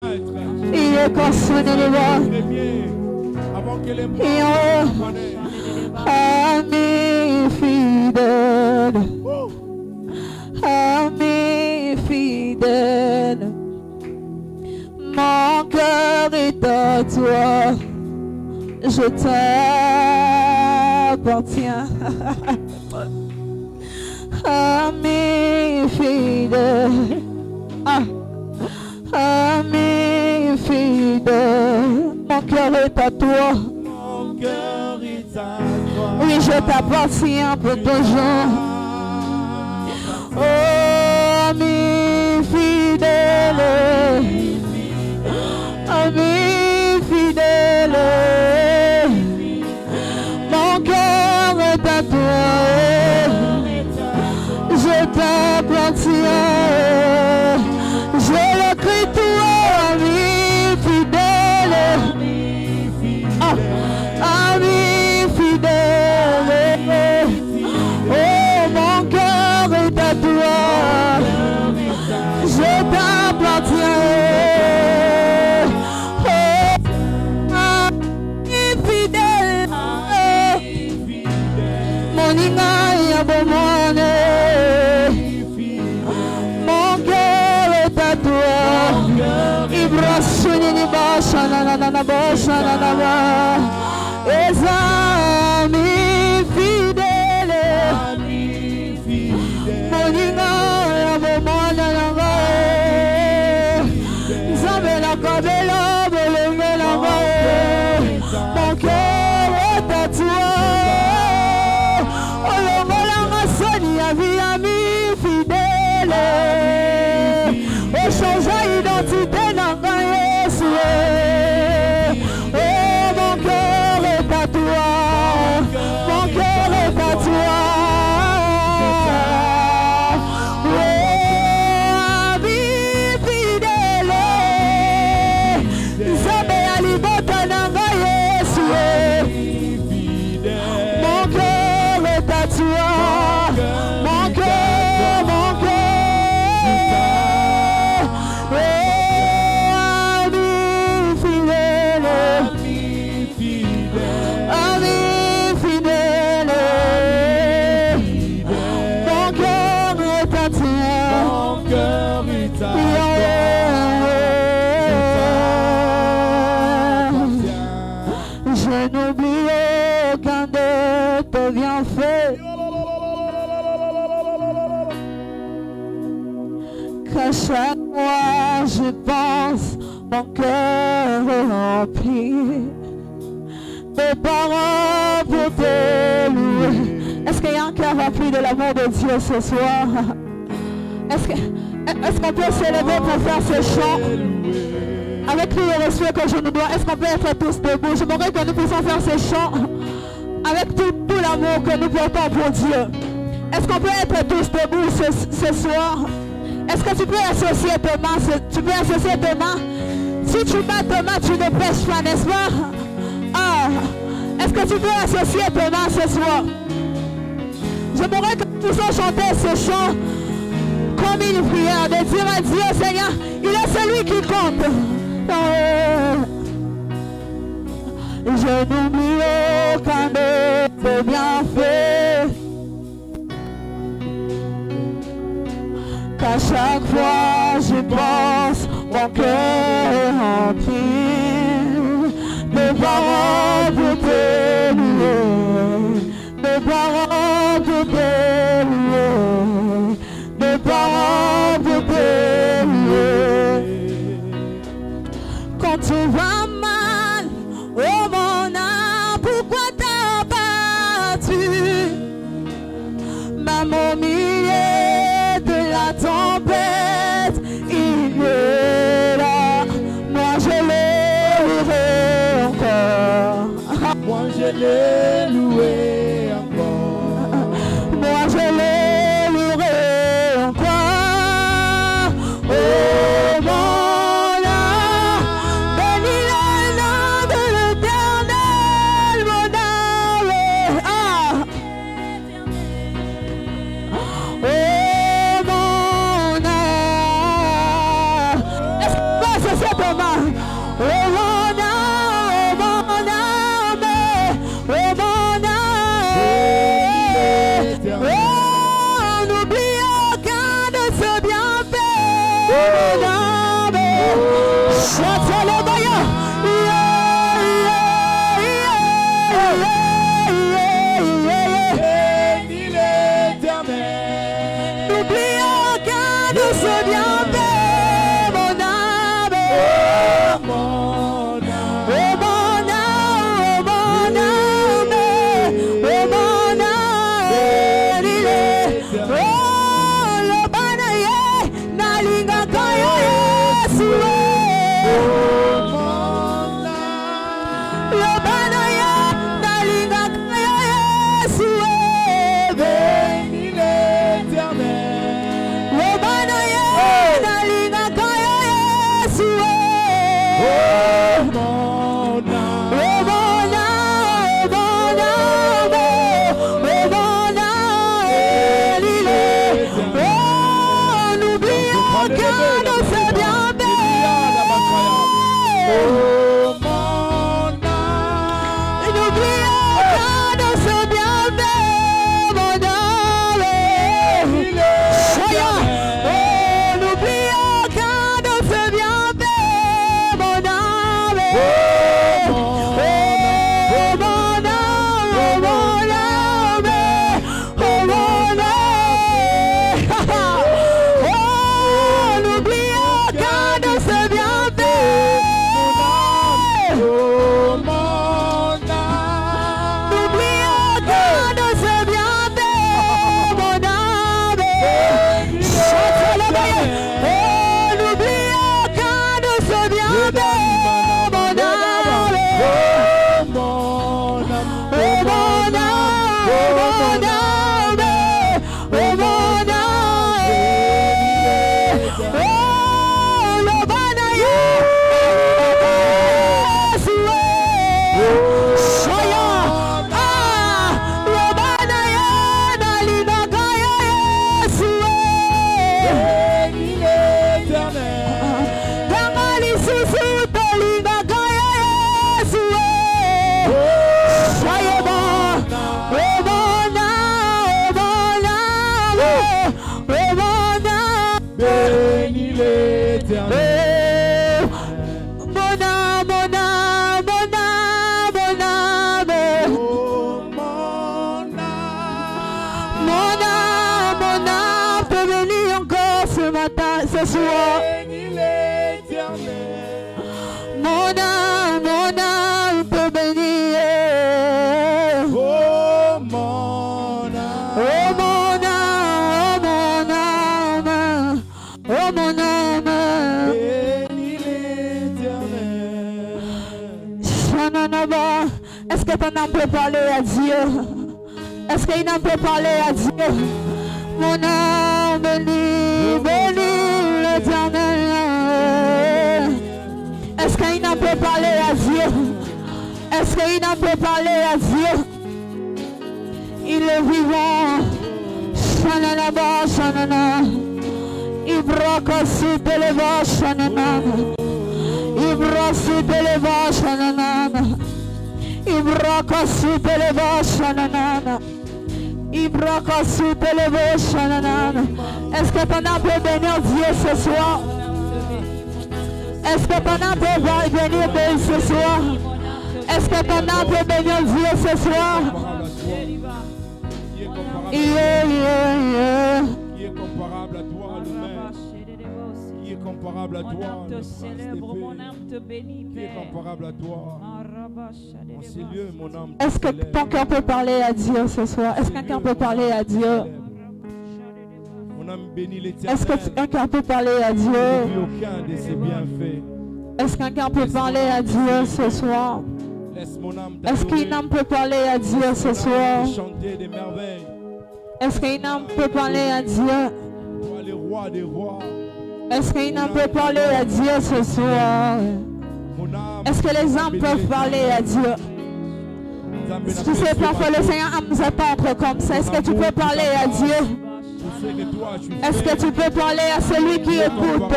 Il est consoné les bas. Et ami fidèle. Ami fidèle. Mon cœur est à toi. Je t'appartiens. Ami fidèle. Ami fidèle. Mon cœur est à toi. Mon cœur est à toi. Oui, je t'appartiens pour toujours. Oh, ami fidèle. Ami fidèle. Mon cœur est à toi. Je t'appartiens. Je le crie toi, ami fidèle. Ami fidèle. Oh, mon cœur est à toi. Je t'appartiens. Oh, ami fidèle. Mon ingaï a bon monde. Mon cœur est à toi. Ibrasuni ni basha na na na basha na na na. Ezami fidèle. Mon ingaï a bon monde na na. Zabela kabela bolenge na na. Mon cœur est à toi. Ami fidèle, oh change identité dans Jésus. Oh mon cœur est à toi, mon cœur est à toi. Oh ami fidèle, Zambé alibota dans Jésus. Mon cœur est à toi. Qu'à chaque fois je pense, mon cœur est rempli de paroles pour te louer. Est-ce qu'il y a un cœur rempli de l'amour de Dieu ce soir? Est-ce qu'on peut s'élever pour faire ce chant avec tout le respect que je nous dois? Est-ce qu'on peut être tous debout? J'aimerais que nous puissions faire ce chant avec tout l'amour que nous portons pour Dieu. Est-ce qu'on peut être tous debout ce soir? Est-ce que tu peux associer tes mains? Tu peux associer tes mains? Si tu bats tes mains, tu ne pêches pas, n'est-ce pas? Est-ce que tu peux associer tes mains ce soir? J'aimerais que nous puissions chanter ce chant comme une prière, de dire à Dieu, Seigneur, il est celui qui compte. Je n'oublie aucun de tes bienfaits. Qu'à chaque fois je pense, mon cœur est rempli de paroles pour te louer, de paroles pour te louer, de paroles pour te louer. Quand tu vas mal, oh mon âme, pourquoi t'as battu? Même au milieu de la tempête, il est là. Moi je l'ai loué encore. Moi je l'ai loué encore. Moi je l'ai loué encore. Oh mon âme, bénis le nom de l'Éternel, mon âme. Oh mon âme. Est-ce que tu peux associer ton Est-ce que ton âme peut parler à Dieu? Est-ce qu'il n'en peut parler à Dieu? Mon âme bénit, bénit l'Éternel. Est-ce qu'il n'en peut parler à Dieu? Est-ce qu'il n'en peut parler à Dieu? Il est vivant. Shananaba, shanana. Ibraka suteleva, shanana. Ibra suteleva, shanana. Ibraka suteleva, shanana. Ibraka suteleva, shanana. Est-ce que ton âme peut bénir Dieu ce soir? Est-ce que ton âme peut bénir Dieu ce soir? Est-ce que ton âme peut bénir Dieu ce soir? Yeah. Qui est comparable à toi, le Maître? Qui est comparable à toi, le Qui est comparable à toi? En ces lieux, mon âme. Est-ce que ton cœur peut parler à Dieu ce soir? Est-ce qu'un cœur peut parler à Dieu? Mon âme bénit l'Éternel. Est-ce qu'un cœur peut parler à Dieu? Aucun de ses bienfaits. Est-ce qu'un cœur peut parler à Dieu ce soir? Est-ce qu'une âme peut parler à Dieu ce soir? Chanter des merveilles. Est-ce qu'une âme peut parler à Dieu? Toi, le roi des rois. Est-ce qu'une âme peut parler à Dieu ce soir? Est-ce que les âmes peuvent parler à Dieu? Tu sais, parfois le Seigneur nous attendre comme ça. Est-ce que tu peux parler à Dieu? Est-ce que tu peux parler à celui qui écoute?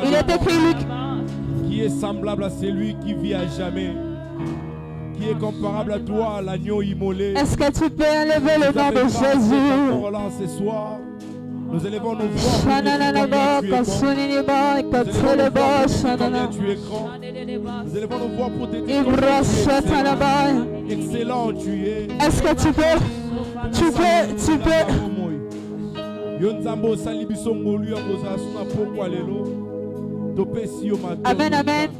Il est écrit, Qui est semblable à celui qui vit à jamais? Qui est comparable à toi, l'agneau immolé? Est-ce que tu peux élever le nom de Jésus? Là, ce soir, nous élevons nos voix. Tu es grand. Nous élevons nos voix pour te dire excellent tu es. Est-ce que tu peux? Amen, amen.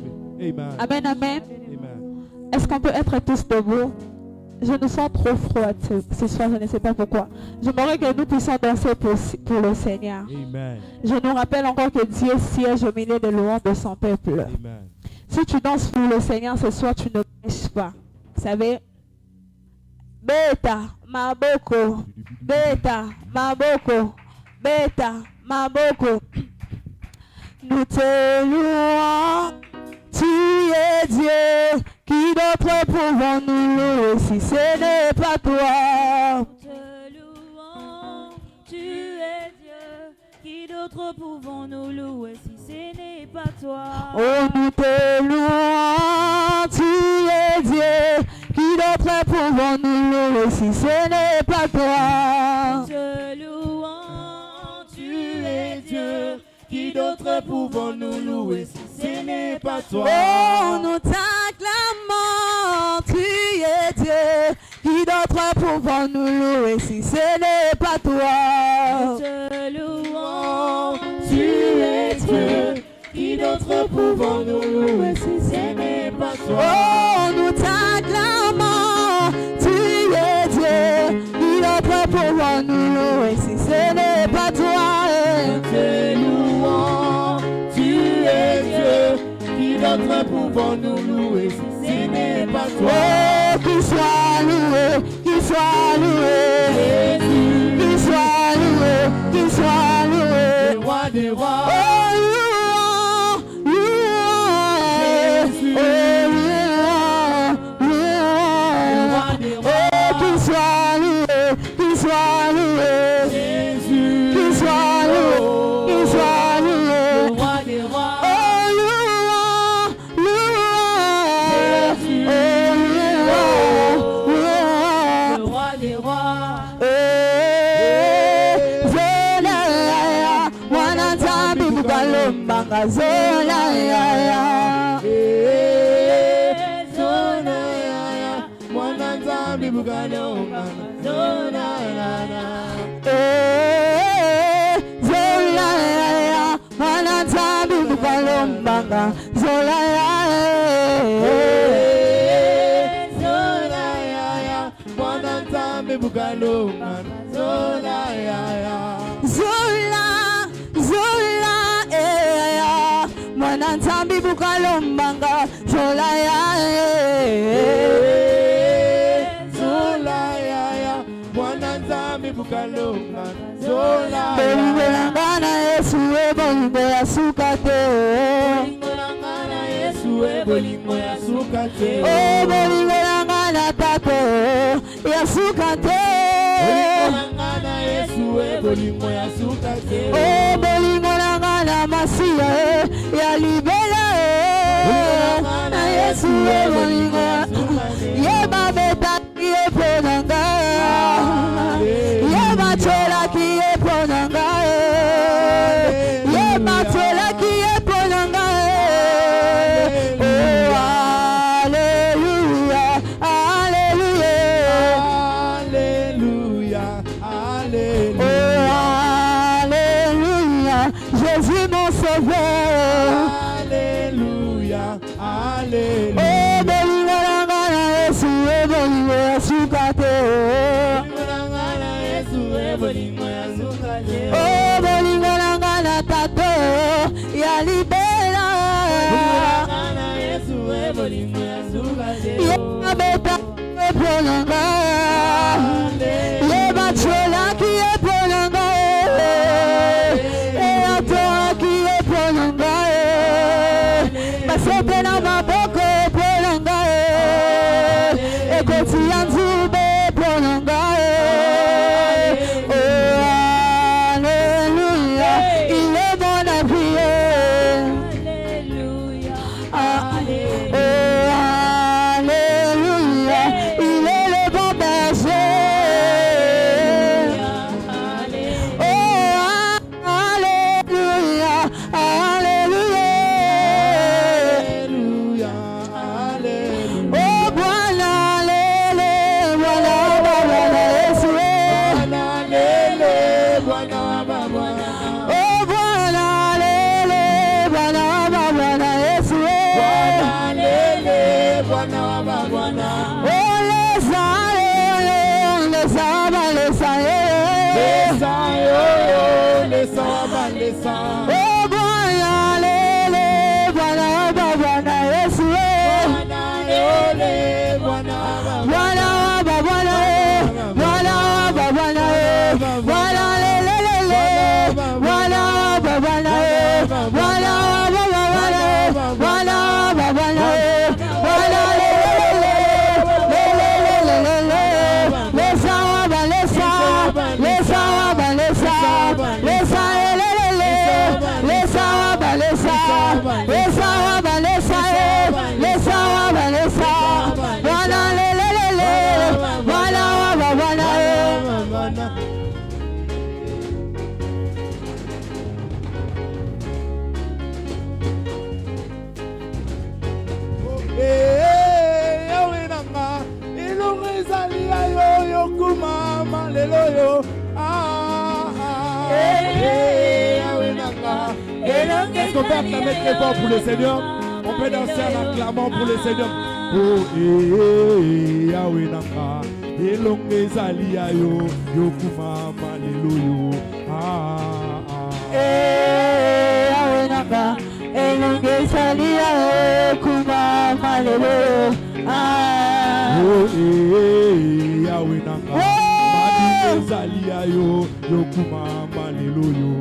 Amen, amen. Est-ce qu'on peut être tous debout? Je me sens trop froide ce soir, je ne sais pas pourquoi. J'aimerais que nous puissions danser pour le Seigneur. Amen. Je nous rappelle encore que Dieu siège au milieu de louanges de son peuple. Amen. Si tu danses pour le Seigneur ce soir, tu ne pêches pas. Vous savez? Beta, maboko. Beta, maboko. Beta, maboko. Nous te louons, tu es Dieu. Qui d'autre pouvons nous louer si ce n'est pas toi? Nous te louons, tu es Dieu. Qui d'autre pouvons nous louer si ce n'est pas toi? Oh, nous te louons, tu es Dieu. Qui d'autre pouvons nous louer si ce n'est pas toi? Nous te louons, tu es Dieu. Qui d'autre pouvons nous louer si ce n'est pas toi? Oh, nous t'acclamons, tu es Dieu. Qui d'autre pouvons nous louer si ce n'est pas toi? Nous te louons, tu es Dieu. Qui d'autre pouvons nous louer si ce n'est pas toi? Oh, nous t'acclamons, tu es Dieu. Qui d'autre pouvons nous louer si ce n'est pas toi? Nous te louons, tu es Dieu. Qui d'autre pouvons nous louer si ce n'est pas toi? Oh, qu'il soit loué, qu'il soit loué, Jésus, qu'il soit loué, qu'il soit loué. le roi des rois. Oh, louange, louange, Jésus, oh, louange, le roi louange. des Oh, rois. qu'il soit loué, qu'il soit loué, Jésus, qu'il soit loué, qu'il soit loué. le roi des rois. Oh, louange, louange, Jésus, oh, louange, le roi des rois. Zola wanathambi bukalombanga zola Zona mwana nzambi bukalonga. Zona zola wanathambi bukalombanga zola Zona mwana nzambi bukalonga. Zona zola zola mwana nzambi bukalombanga zola Zola mwana nzambi bukalonga. Zola bolingo yanga na Yesu bolingo ya suka te. bolingo yanga na Yesu bolingo ya suka te. Oh, bolingo yanga na Tate ya suka te. Bolingo yanga na Yesu bolingo ya suka te. Oh, bolingo yanga na Masia ya libela. Na Yesu bolingo ye babeta ye ponanga. Ye matola ki ye ponanga. Ye matola ki ye ponanga. Oh, alléluia, alléluia. Alléluia, alléluia. Oh, alléluia, Jésus mon sauveur. Alléluia, alléluia. Oh, bolingo yanga na Yesu bolingo ya suka te. Bolingo ya suka te. Oh, bolingo yanga na Tate ya libela. Bolingo ya suka te. Ye mabeta ye ponanga. Ye bachola ki ye ponanga. E atoa ki ye ponanga. Basete na maboko ponanga. E koti ya nzube ponanga. Oh, alléluia, il est bon à prier. Alléluia. Est-ce qu'on peut acclamer très fort pour le Seigneur? On peut danser en acclamant pour le Seigneur. Oh, Yahweh Nanga, Elonge Zalia yo, Yokuma Malelo yo. Yahweh Nanga, Elonge Zalia yo, Yokuma Malelo yo. Oh, Yahweh Nanga, Madine Zalia yo, Yokuma Malelo yo.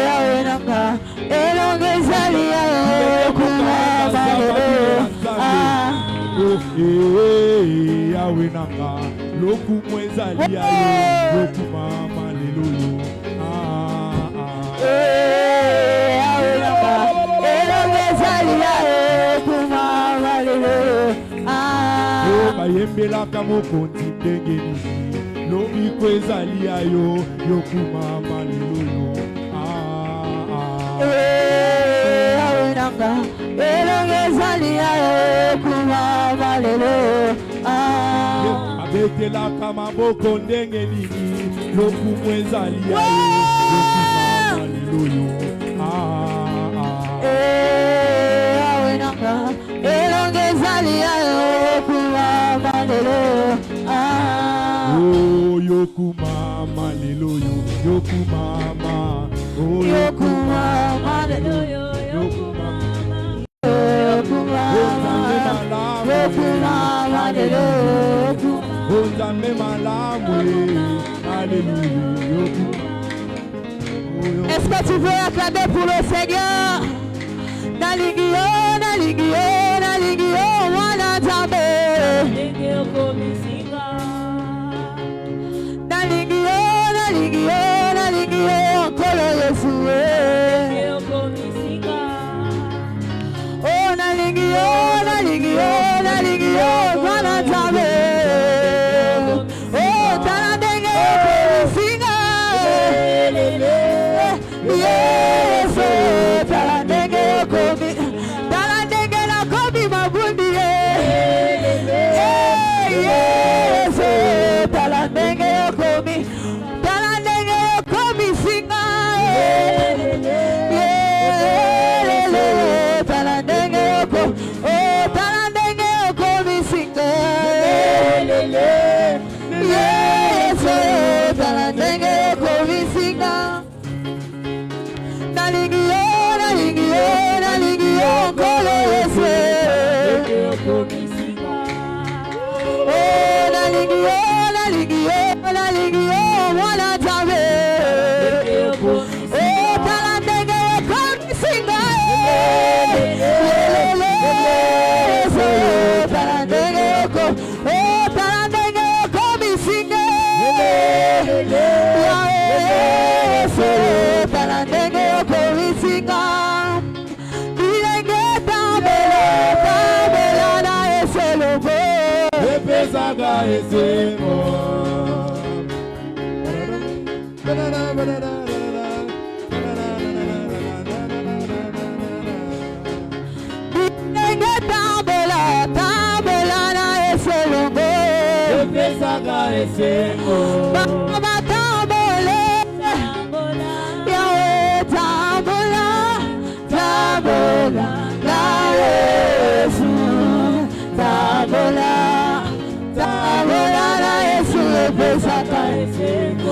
Yahweh Nanga, Elonge Zalia yo, Yokuma Malelo yo. Yahweh Nanga, Lokumu Zalia yo, Yokuma Malelo yo. Yahweh Nanga, Elonge Zalia yo, Yokuma Malelo yo. Bayembela kamo konti ndengeni. Lobi kwezalia yo, Yokuma Malelo yo. Yahweh Nanga, Elonge Zalia yo, Yokuma Malelo yo. Abetela kama boko ndengeni. Lokumu Zalia yo, Yokuma Malelo yo. Yahweh Nanga, Elonge Zalia yo, Yokuma Malelo yo. Oh, Yokuma Malelo yo, Yokuma ma. Oh, Yokuma Malelo yo, Yokuma. Yokuma Malelo yo. Ozame malamwe, alléluia. Est-ce que tu veux acclamer pour le Seigneur? Naligio, naligio, naligio, wana tabe. Naligio, naligio, naligio, kolo Yesue. Oh, naligio, naligio, naligio, wana tabe. Oh, taradenge komisinga. Yes, taradenge komisinga. Saga et c'est Saga et c'est Baba tambole, Yahweh tambola, tambola, la Yesu, tambola, tambola la Yesu, Saga et c'est oh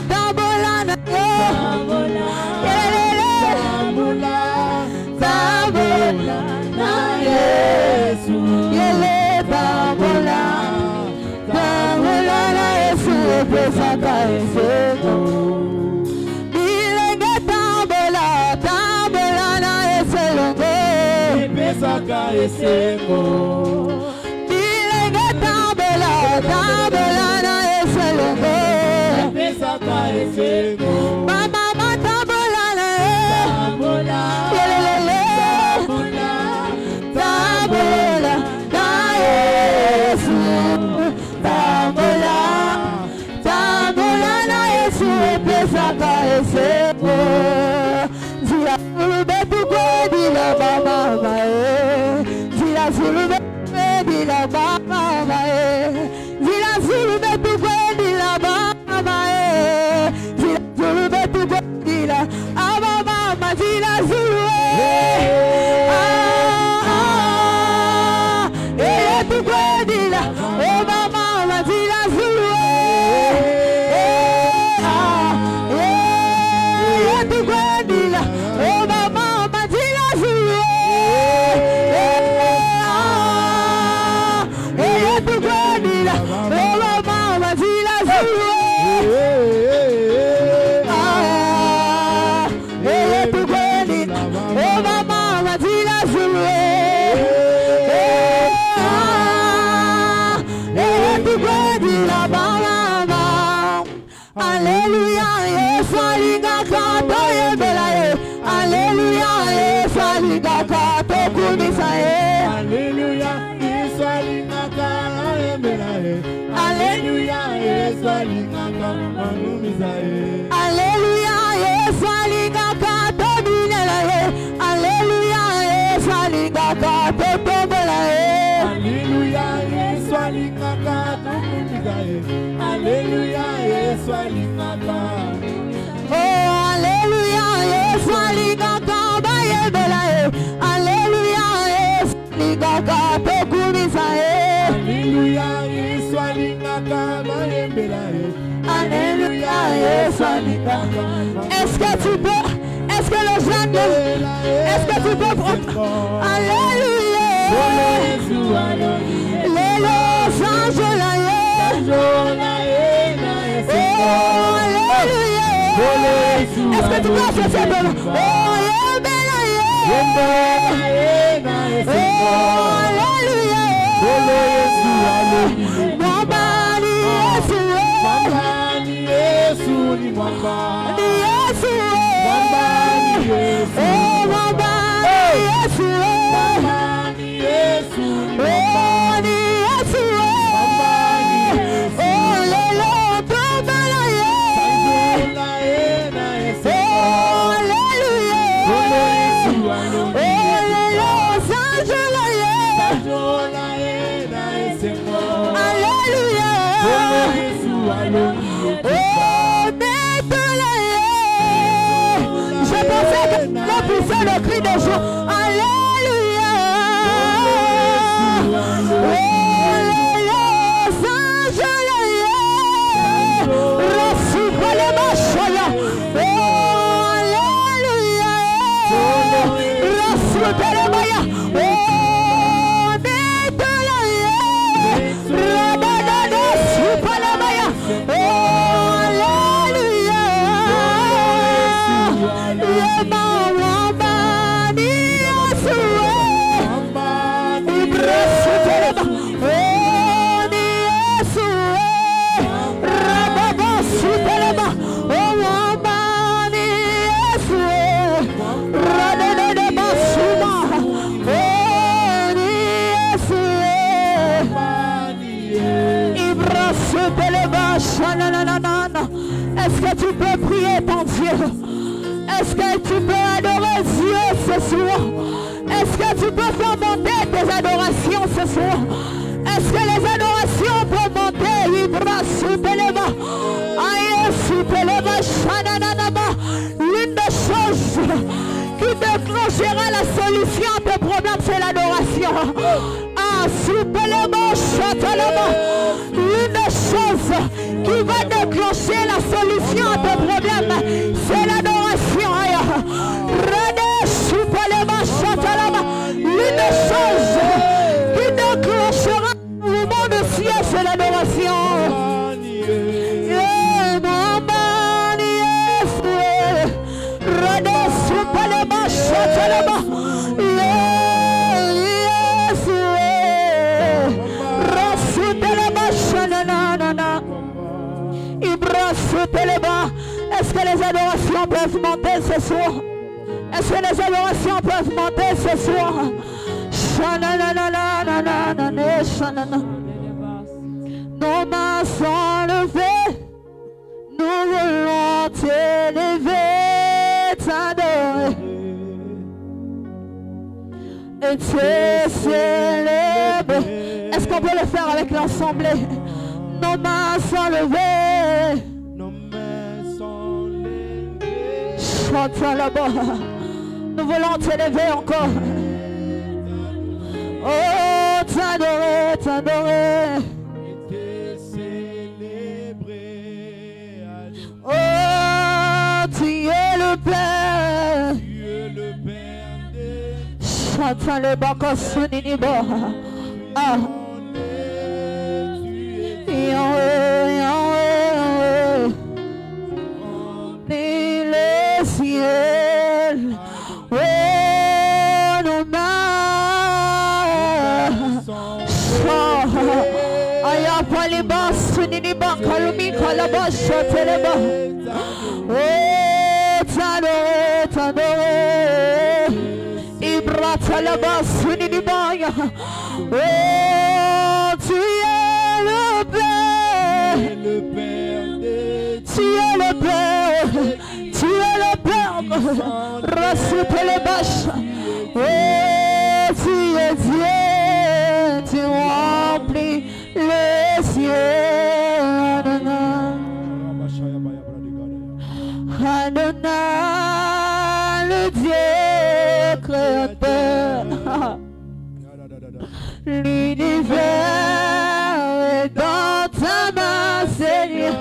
tambola na tambola, tambola, tambola na Yesu, tambola. Saga et Sego Bilenga tambola, tambola na eselongo Saga et Sego Bilenga tambola, tambola na eselongo Saga et Sego Mama tambola na tambola, yelelele tambola, tambola na Yesu tambola. Saga et Sego Zia Zulube Tukwe la Baba Zia Zulube la Baba Zia Zulube Tukwe la Baba Zia Zulube Tukwe la Baba Zia Zulube Tukwe la Baba Zia Zulube Alléluia, Yesu alingaka toyembela Alléluia, Yesu alingaka tokumisa Alléluia, Yesu alingaka toyembela Alléluia, Yesu alingaka tokumisa Alléluia, Yesu alingaka tominela Alléluia, Yesu alingaka totombola Alléluia, Yesu alingaka tokumisa Alléluia, Yesu alingaka. Oh, Alléluia, Yesu alingaka bayebela Alléluia, Yesu alingaka tokumisa Alléluia, Yesu alingaka bayebela Alléluia, Yesu alingaka. Est-ce que tu peux, est-ce que le jeune, est-ce que tu peux prendre Alléluia, les anges là. Est-ce que tu peux faire ça? Oh, pousser le cri de joie. Alléluia. Alléluia. soir? Est-ce que tu peux faire monter tes adorations ce soir? Est-ce que les adorations peuvent monter? Ibra Soupeleva, Aïe Soupeleva, Shanananaba. L'une des choses qui déclenchera la solution à tes problèmes, c'est l'adoration. Ah, Soupeleva, Chatalaba. L'une des choses qui va déclencher la solution à tes problèmes, c'est l'adoration. Rede Soupeleva, Chatalaba. L'une des choses qui déclenchera le mouvement de ciel, c'est l'adoration. Est-ce que les adorations peuvent monter ce soir? Est-ce que les adorations peuvent monter ce soir? Nos mains sont levées, nous voulons t'élever, t'adorer et te célébrer. Est-ce qu'on peut le faire avec l'assemblée? Nos mains sont levées. Chante là-bas. Nous voulons t'élever encore. Oh, t'adorer, t'adorer. Oh, tu es le Père. Chante le bas, soniniba. Ah. Yahweh, Yahweh, remplis les ciels, oh nos mains, Aya Paliba, Suniniba, Kalumi, Kalaba, Chateleba, oh t'adorer, t'adorer, Ibra Talaba, Suniniba, oh tu es le Père, tu es le Père, tu es le Père, rassure les bâches, oh tu es Dieu, tu remplis les cieux, Adonai, le Dieu créateur, l'univers dans ta main, Seigneur.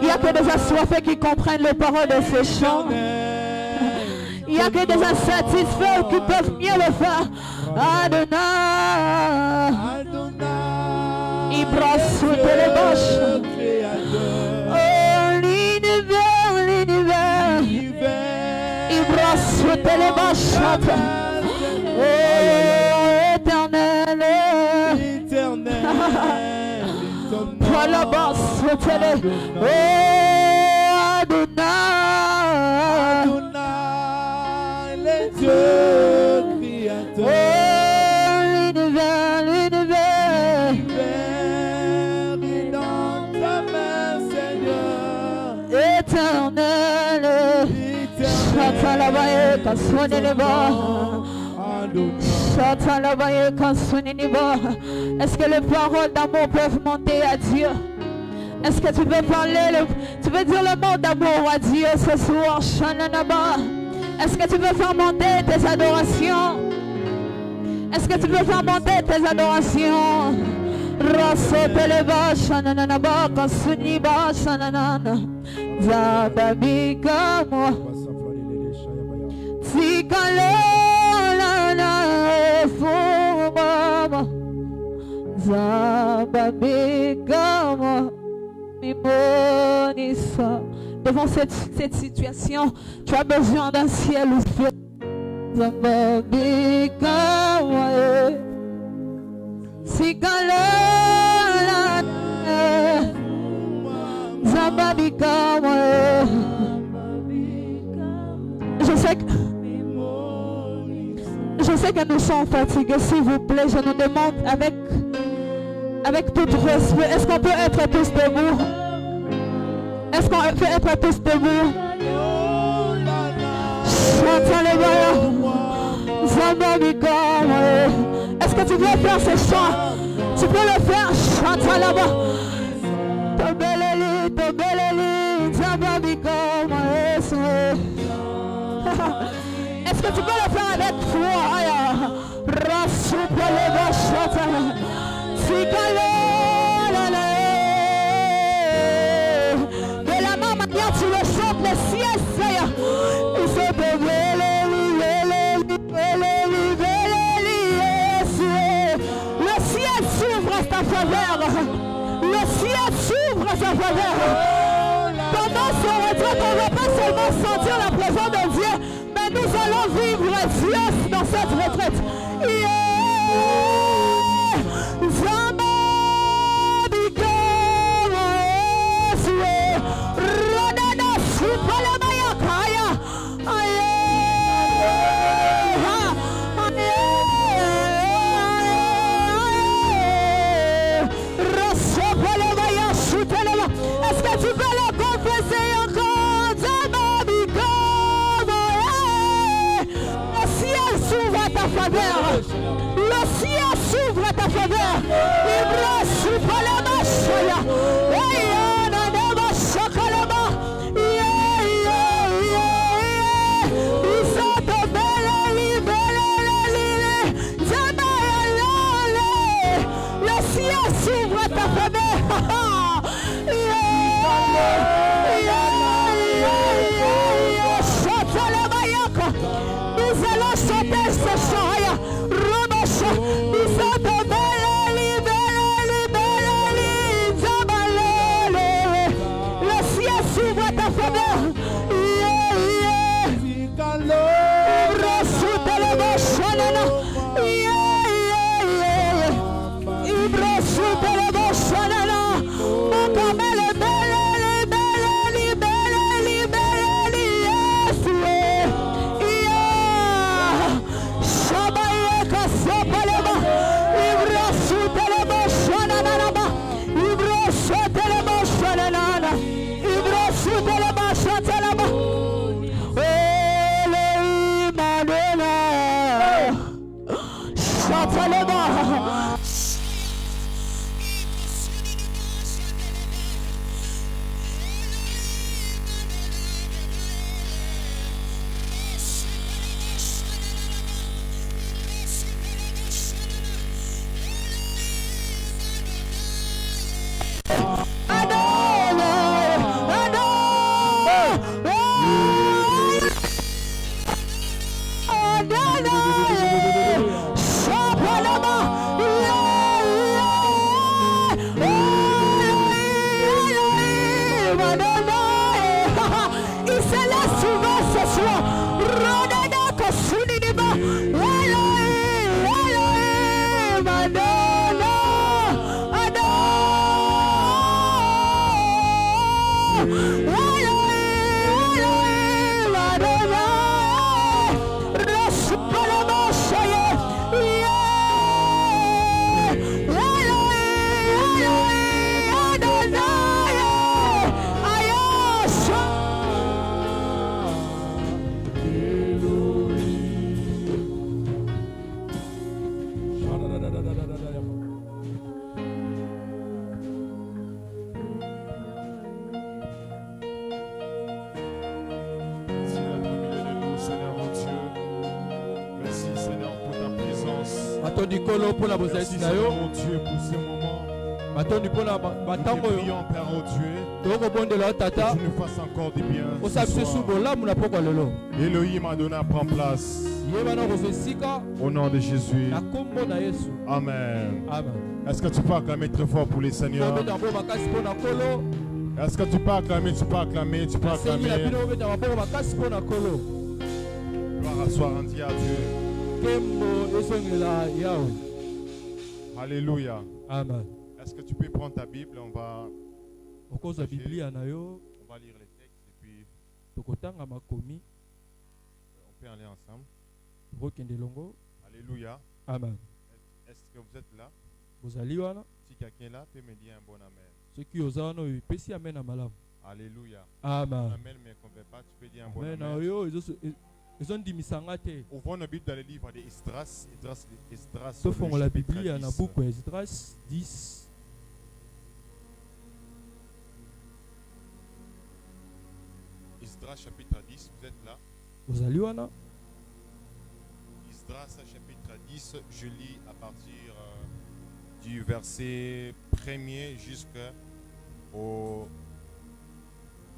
Il n'y a que des assoiffés qui comprennent les paroles de ces chants. Il n'y a que des insatisfaits qui peuvent mieux le faire. Adonai, il brasse les bâches. Oh, l'univers, l'univers, il brasse les bâches. Oh, éternel, pour la basse, oh Adonai, le Dieu créateur, oh l'univers, l'univers, l'univers est dans ta main, Seigneur, éternel, chante la baie, quand sonne les bas. Est-ce que les paroles d'amour peuvent monter à Dieu? Est-ce que tu peux parler, tu veux dire le mot d'amour à Dieu ce soir? Est-ce que tu veux faire monter tes adorations? Est-ce que tu veux faire monter tes adorations? Devant cette situation, tu as besoin d'un ciel ouvert. Je sais que nous sommes fatigués, s'il vous plaît, je nous demande avec tout respect, est-ce qu'on peut être tous debout? Est-ce qu'on peut être tous debout? Chantons les voix. Est-ce que tu veux faire ce chant? Tu peux le faire, chante là-bas. Est-ce que tu peux le faire avec foi? De la même manière, tu le chantes, le ciel, Seigneur. Le ciel s'ouvre à ta faveur. Le ciel s'ouvre à ta faveur. Pendant ce retraite, on ne va pas seulement sentir la présence de Dieu, mais nous allons vivre Dieu dans cette retraite. Est-ce que tu peux le confesser encore? Le ciel s'ouvre à ta faveur. Le ciel s'ouvre à ta faveur. Le ciel s'ouvre à ta faveur. Nous allons chanter ce chant. Le ciel s'ouvre à ta faveur. Merci Seigneur mon Dieu pour ce moment. Nous prions Père au Dieu que tu nous fasses encore du bien ce soir. Elohim Adonai prend place. Au nom de Jésus. Amen. Est-ce que tu peux acclamer très fort pour les seigneurs? Est-ce que tu peux acclamer? Tu peux acclamer, tu peux acclamer. Gloire à soi rendue à Dieu. Alléluia. Amen. Est-ce que tu peux prendre ta Bible? On va lire les textes et puis on peut aller ensemble. Alléluia. Amen. Est-ce que vous êtes là? Si quelqu'un est là, peut me dire un bon amen. Amen. Alléluia. Amen. Amen, mais qu'on ne veut pas, tu peux dire un bon amen. Ouvrons nos Bibles dans le livre d'Esdras. Esdras, tofongola Biblia na buku ya Esdras 10. Esdras chapitre 10, vous êtes là? Ozali wana? Esdras chapitre 10, je lis à partir du verset 1er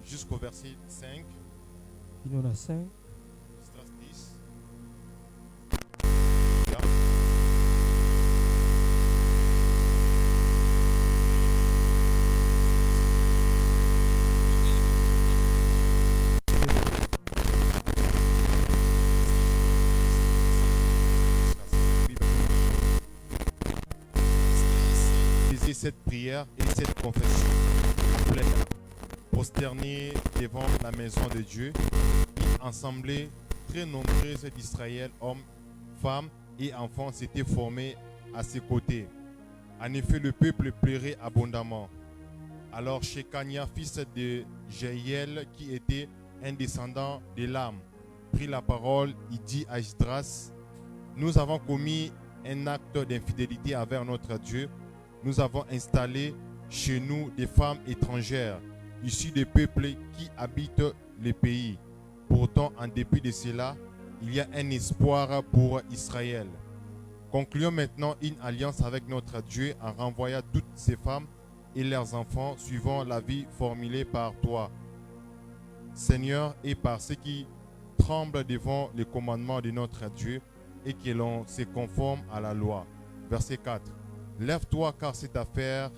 jusqu'au verset 5. Il y en a 5. Esdras 10. Cette prière et cette confession pleine, prosternés devant la maison de Dieu, une assemblée très nombreuse d'Israël, hommes, femmes et enfants s'étaient formés à ses côtés. En effet, le peuple pleurait abondamment. Alors Shekania, fils de Jéhiel, qui était un descendant de l'âme, prit la parole. Il dit à Esdras: nous avons commis un acte d'infidélité envers notre Dieu. Nous avons installé chez nous des femmes étrangères, issues des peuples qui habitent le pays. Pourtant, en dépit de cela, il y a un espoir pour Israël. Concluons maintenant une alliance avec notre Dieu en renvoyant toutes ces femmes et leurs enfants suivant l'avis formulé par toi, Seigneur, et par ceux qui tremblent devant les commandements de notre Dieu et que l'on se conforme à la loi. Verset 4. Lève-toi, car cette affaire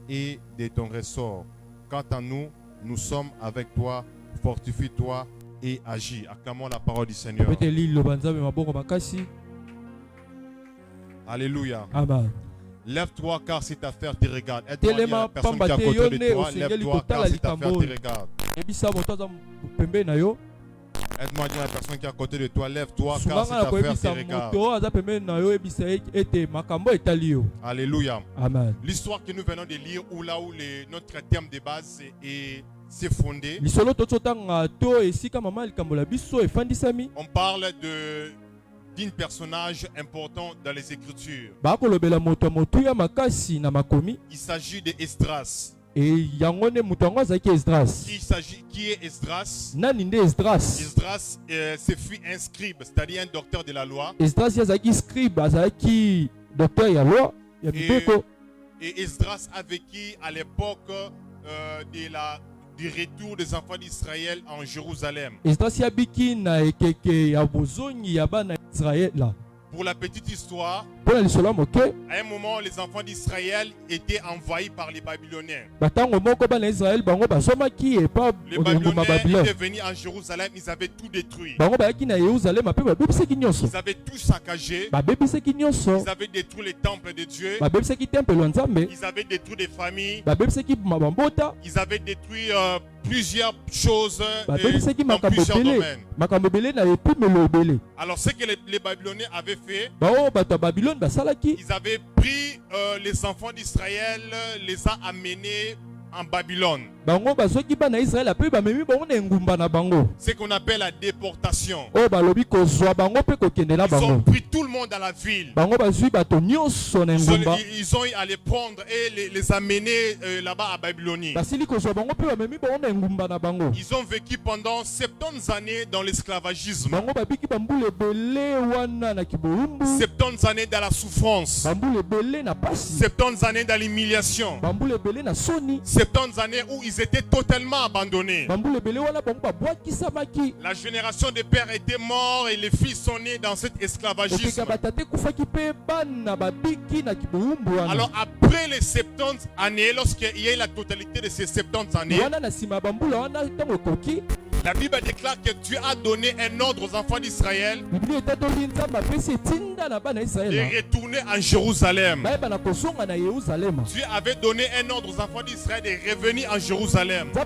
est de ton ressort. Quant à nous, nous sommes avec toi. Fortifie-toi et agis. Acclamons la parole du Seigneur. Alléluia. Amen. Lève-toi, car cette affaire te regarde. Aide-moi à dire à la personne qui est à côté de toi. Lève-toi, car cette affaire te regarde. Aide-moi à dire à la personne qui est à côté de toi, lève-toi, car cette affaire te regarde. Alléluia. Amen. L'histoire que nous venons de lire, où là où notre thème de base s'est fondé, on parle d'un personnage important dans les Écritures. Il s'agit d'Esdras. Qui est Esdras? Esdras c'est fut un scribe, c'est-à-dire un docteur de la loi. Et Esdras a vécu à l'époque du retour des enfants d'Israël en Jérusalem. Pour la petite histoire, à un moment, les enfants d'Israël étaient envahis par les Babyloniens. Les Babyloniens étaient venus en Jérusalem, ils avaient tout détruit. Ils avaient tout saccagé. Ils avaient détruit les temples de Dieu. Ils avaient détruit des familles. Ils avaient détruit plusieurs choses dans plusieurs domaines. Alors ce que les Babyloniens avaient fait, ils avaient pris les enfants d'Israël, les a amenés en Babylone. Ce qu'on appelle la déportation. Ils ont pris tout le monde dans la ville. Ils ont eu à les prendre et les amener là-bas à Babylonie. Ils ont vécu pendant 70 années dans l'esclavagisme. 70 années dans la souffrance. 70 années dans l'humiliation. 70 années où ils étaient totalement abandonnés. La génération des pères était morte et les fils sont nés dans cet esclavagisme. Alors après les 70 années, lorsqu'il y a eu la totalité de ces 70 années, la Bible déclare que Dieu a donné un ordre aux enfants d'Israël de retourner en Jérusalem. Dieu avait donné un ordre aux enfants d'Israël de revenir en Jérusalem pour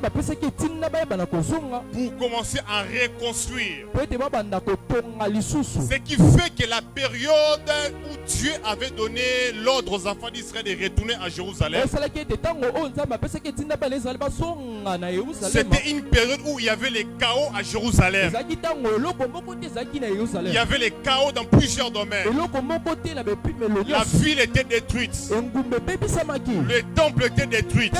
commencer à reconstruire. Ce qui fait que la période où Dieu avait donné l'ordre aux enfants d'Israël de retourner à Jérusalem, c'était une période où il y avait les chaos à Jérusalem. Il y avait les chaos dans plusieurs domaines. La ville était détruite. Le temple était détruit.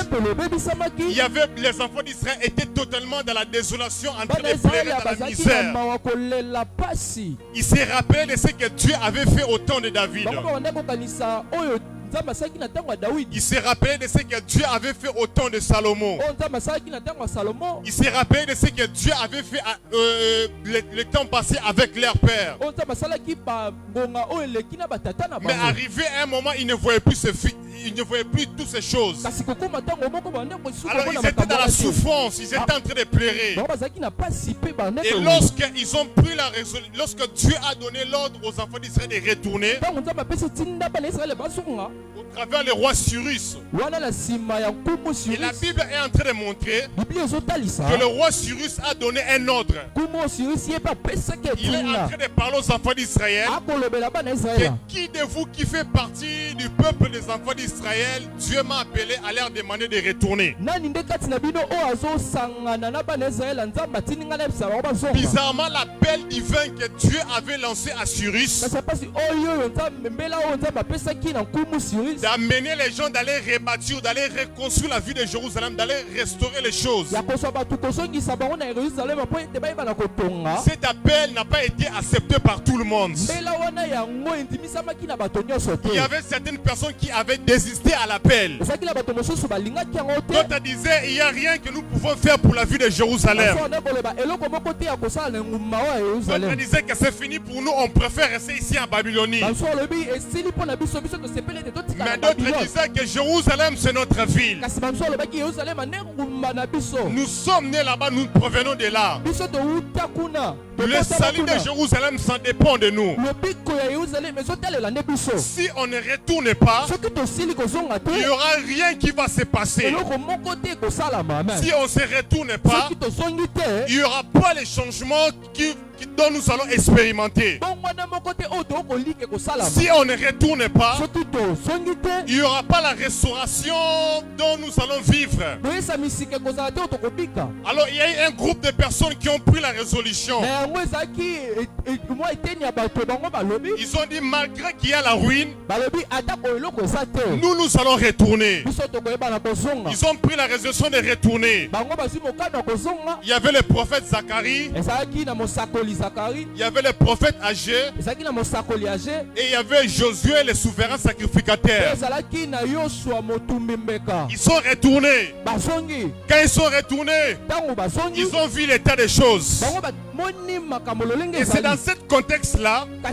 Il y avait les enfants d'Israël étaient totalement dans la désolation, en train de pleurer dans la misère. Il s'est rappelé de ce que Dieu avait fait au temps de David. Il s'est rappelé de ce que Dieu avait fait au temps de Salomon. Il s'est rappelé de ce que Dieu avait fait le temps passé avec leur père. Mais arrivé à un moment, il ne voyait plus il ne voyait plus toutes ces choses. Alors ils étaient dans la souffrance, ils étaient en train de pleurer. Et lorsqu'ils ont pris la résolution, lorsque Dieu a donné l'ordre aux enfants d'Israël de retourner, au travers le roi Cyrus, et la Bible est en train de montrer que le roi Cyrus a donné un ordre. Il est en train de parler aux enfants d'Israël que qui de vous qui fait partie du peuple des enfants d'Israël, Dieu m'a appelé à leur demander de retourner. Bizarrement, l'appel divin que Dieu avait lancé à Cyrus d'amener les gens d'aller rebâtir, d'aller reconstruire la ville de Jérusalem, d'aller restaurer les choses. Cet appel n'a pas été accepté par tout le monde. Il y avait certaines personnes qui avaient désisté à l'appel. D'autres disaient il n'y a rien que nous pouvons faire pour la ville de Jérusalem. D'autres disaient que c'est fini pour nous, on préfère rester ici en Babylonie. Mais d'autres disaient que Jérusalem c'est notre ville. Nous sommes nés là-bas, nous provenons de là. Le salut de Jérusalem, ça dépend de nous. Si on ne retourne pas, il n'y aura rien qui va se passer. Si on ne se retourne pas, il n'y aura pas les changements dont nous allons expérimenter. Si on ne retourne pas, il n'y aura pas la restauration dont nous allons vivre. Alors il y a eu un groupe de personnes qui ont pris la résolution. Ils ont dit malgré qu'il y a la ruine, nous allons retourner. Ils ont pris la résolution de retourner. Il y avait le prophète Zacharie, il y avait le prophète âgé, et il y avait Josué, le souverain sacrificateur. Ils sont retournés. Quand ils sont retournés, ils ont vu l'état des choses. Et c'est dans ce contexte-là que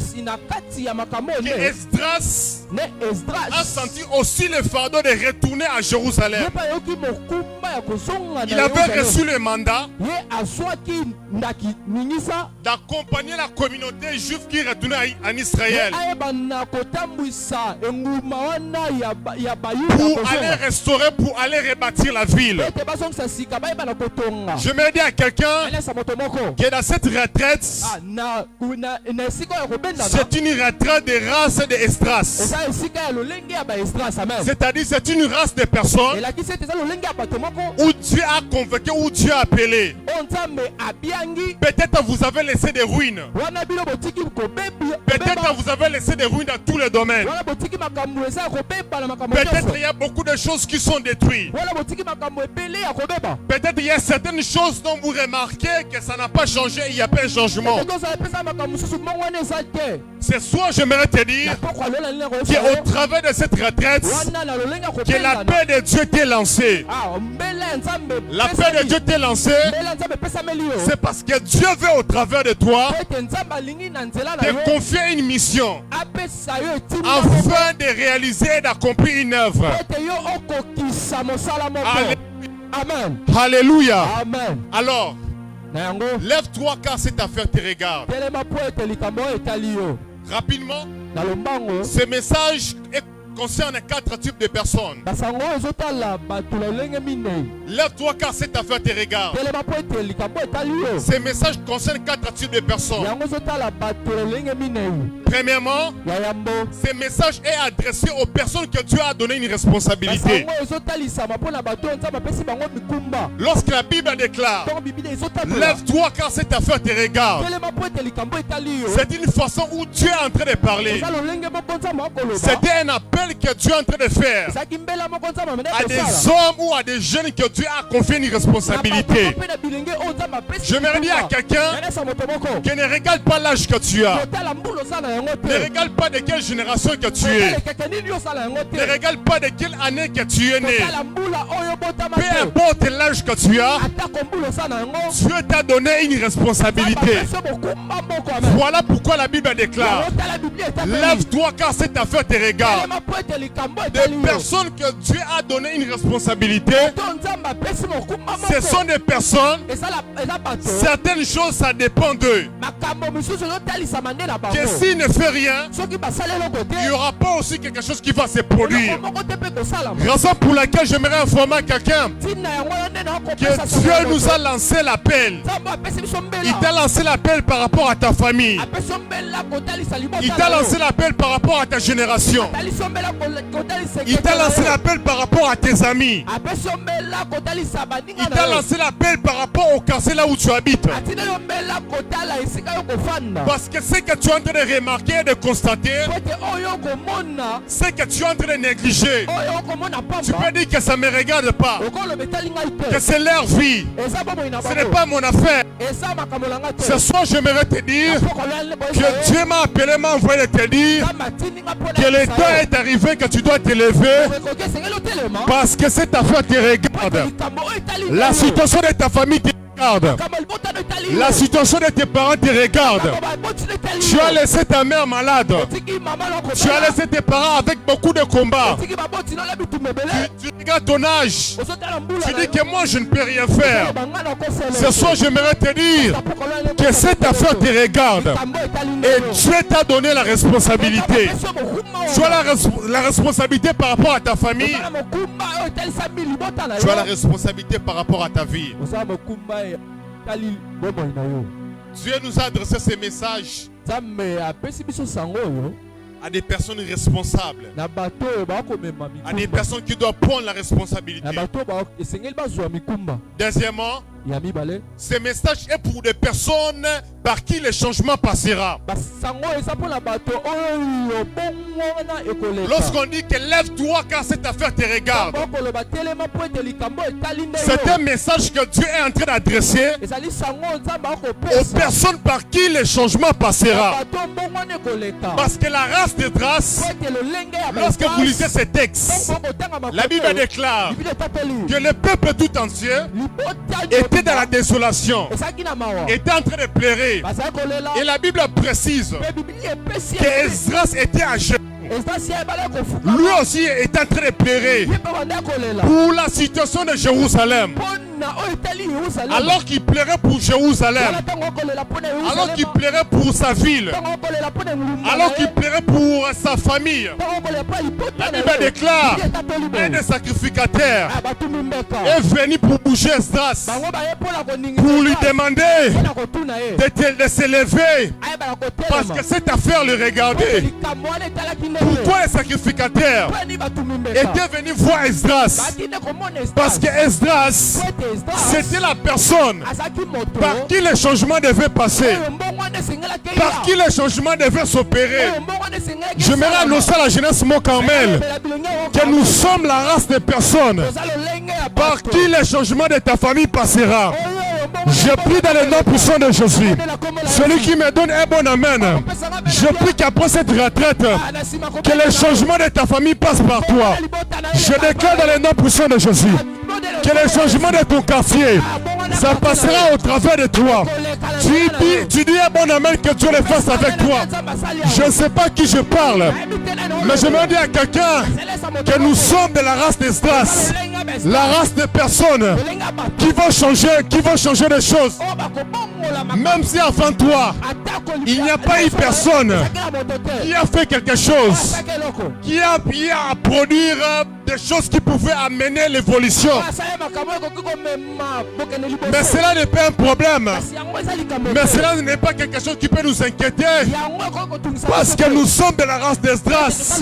Esdras a senti aussi le fardeau de retourner à Jérusalem. Il avait reçu le mandat d'accompagner la communauté juive qui retournait en Israël pour aller restaurer, pour aller rebâtir la ville. Je me dis à quelqu'un qui est dans cette retraite, c'est une retraite de race de Esdras. C'est-à-dire c'est une race de personnes où Dieu a convoqué, où Dieu a appelé. Peut-être vous avez laissé des ruines. Peut-être vous avez laissé des ruines dans tous les domaines. Peut-être il y a beaucoup de choses qui sont détruites. Peut-être il y a certaines choses dont vous remarquez que ça n'a pas changé, il n'y a pas un changement. Ce soir, j'aimerais te dire qu'au travers de cette retraite, que la paix de Dieu t'est lancée. La paix de Dieu t'est lancée, c'est parce que Dieu veut au travers de toi te confier une mission afin de réaliser et d'accomplir une œuvre. Alléluia. Alors, lève-toi car cette affaire te regarde. Rapidement, ce message concerne 4 types de personnes. Lève-toi car cette affaire te regarde. Ces messages concernent 4 types de personnes. Premièrement, ce message est adressé aux personnes que Dieu a donné une responsabilité. Lorsque la Bible déclare lève-toi car cette affaire te regarde, c'est une façon où Dieu est en train de parler. C'était un appel que Dieu est en train de faire à des hommes ou à des jeunes que Dieu a confié une responsabilité. J'aimerais dire à quelqu'un qui ne regarde pas l'âge que tu as, ne regarde pas de quelle génération que tu es, ne regarde pas de quelle année que tu es né. Peu importe l'âge que tu as, Dieu t'a donné une responsabilité. Voilà pourquoi la Bible déclare lève-toi car cette affaire te regarde. Des personnes que Dieu a donné une responsabilité, ce sont des personnes, certaines choses ça dépend d'eux. Que s'il ne fait rien, il n'y aura pas aussi quelque chose qui va se produire. Raison pour laquelle j'aimerais informer quelqu'un que Dieu nous a lancé l'appel. Il t'a lancé l'appel par rapport à ta famille. Il t'a lancé l'appel par rapport à ta génération. Il t'a lancé l'appel par rapport à tes amis. Il t'a lancé l'appel par rapport au quartier là où tu habites. Parce que ce que tu es en train de remarquer et de constater, ce que tu es en train de négliger, tu peux dire que ça ne me regarde pas, que c'est leur vie, ce n'est pas mon affaire. Ce soir, j'aimerais te dire que Dieu m'a appelé, m'a envoyé te dire que le temps est arrivé que tu dois te lever parce que cette affaire te regarde. La situation de ta famille te regarde. La situation de tes parents te regarde. Tu as laissé ta mère malade. Tu as laissé tes parents avec beaucoup de combats. Tu regardes ton âge. Tu dis que moi je ne peux rien faire. Ce soir j'aimerais te dire que cette affaire te regarde. Et Dieu t'a donné la responsabilité. Tu as la responsabilité par rapport à ta famille. Tu as la responsabilité par rapport à ta vie. Dieu nous a adressé ces messages à des personnes responsables, à des personnes qui doivent prendre la responsabilité. Deuxièmement, ce message est pour des personnes par qui le changement passera. Lorsqu'on dit que lève-toi car cette affaire te regarde, c'est un message que Dieu est en train d'adresser aux personnes par qui le changement passera. Parce que la race de Thrace, lorsque vous lisez ces textes, la Bible déclare que le peuple tout entier était dans la désolation, était en train de pleurer. Et la Bible précise que Esdras était à genoux. Lui aussi est en train de pleurer pour la situation de Jérusalem. Alors qu'il pleurait pour Jérusalem, alors qu'il pleurait pour sa ville, alors qu'il pleurait pour sa famille, la Bible déclare un des sacrificateurs est venu pour bouger Esdras, pour lui demander de se lever, parce que cette affaire le regardait. Pourquoi les sacrificateurs étaient venus voir Esdras? Parce que Esdras, c'était la personne par qui le changement devait passer, par qui le changement devait s'opérer. J'aimerais annoncer à la jeunesse Mont Carmel que nous sommes la race de personnes par qui le changement de ta famille passera. Je prie dans le nom puissant de Jésus. Celui qui me donne un bon amen. Je prie qu'après cette retraite, que le changement de ta famille passe par toi. Je déclare dans le nom puissant de Jésus que le changement de ton quartier, ça passera au travers de toi. Tu dis à bon amen que Dieu le fasse avec toi. Je ne sais pas qui je parle, mais je me dis à quelqu'un que nous sommes de la race d'Esdras, la race des personnes qui vont changer les choses. Même si avant toi, il n'y a pas eu personne qui a fait quelque chose, qui a produit des choses qui pouvaient amener l'évolution. Mais cela n'est pas un problème. Mais cela n'est pas quelque chose qui peut nous inquiéter. Parce que nous sommes de la race d'Esdras.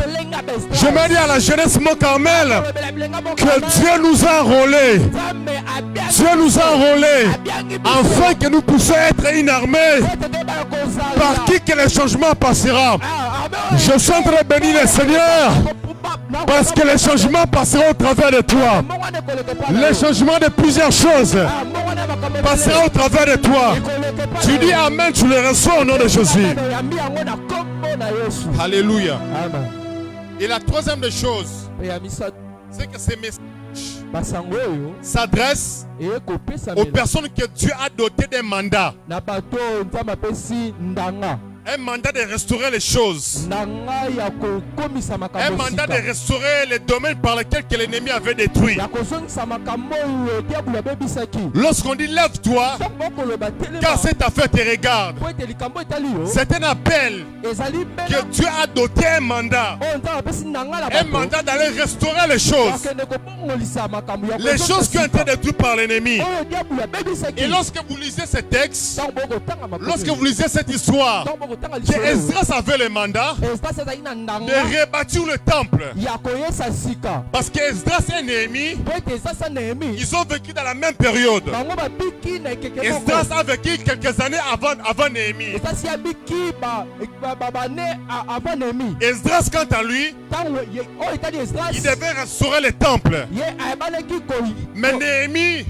Je me dis à la jeunesse Mont-Carmel que Dieu nous a enrôlés. Dieu nous a enrôlés afin que nous puissions être une armée par qui que le changement passera. Je suis en train de bénir le Seigneur parce que le changement passera au travers de toi. Le changement de plusieurs choses passera au travers de toi. Tu dis Amen, tu le reçois au nom de Jésus. Alléluia. Et la troisième des choses, c'est que ces messages s'adressent aux personnes que Dieu a dotées d'un mandat. Un mandat de restaurer les choses. Un mandat de restaurer les domaines par lesquels l'ennemi avait détruit. Lorsqu'on dit lève-toi, car cette affaire te regarde, c'est un appel que Dieu a doté un mandat. Un mandat d'aller restaurer les choses. Les choses qui ont été détruites par l'ennemi. Et lorsque vous lisez ces textes, lorsque vous lisez cette histoire, Esdras avait le mandat de rebâtir le temple. Parce qu'Esdras et Néhémie, ils ont vécu dans la même période. Esdras a vécu quelques années avant Néhémie. Esdras, quant à lui, il devait restaurer le temple. Mais Néhémie,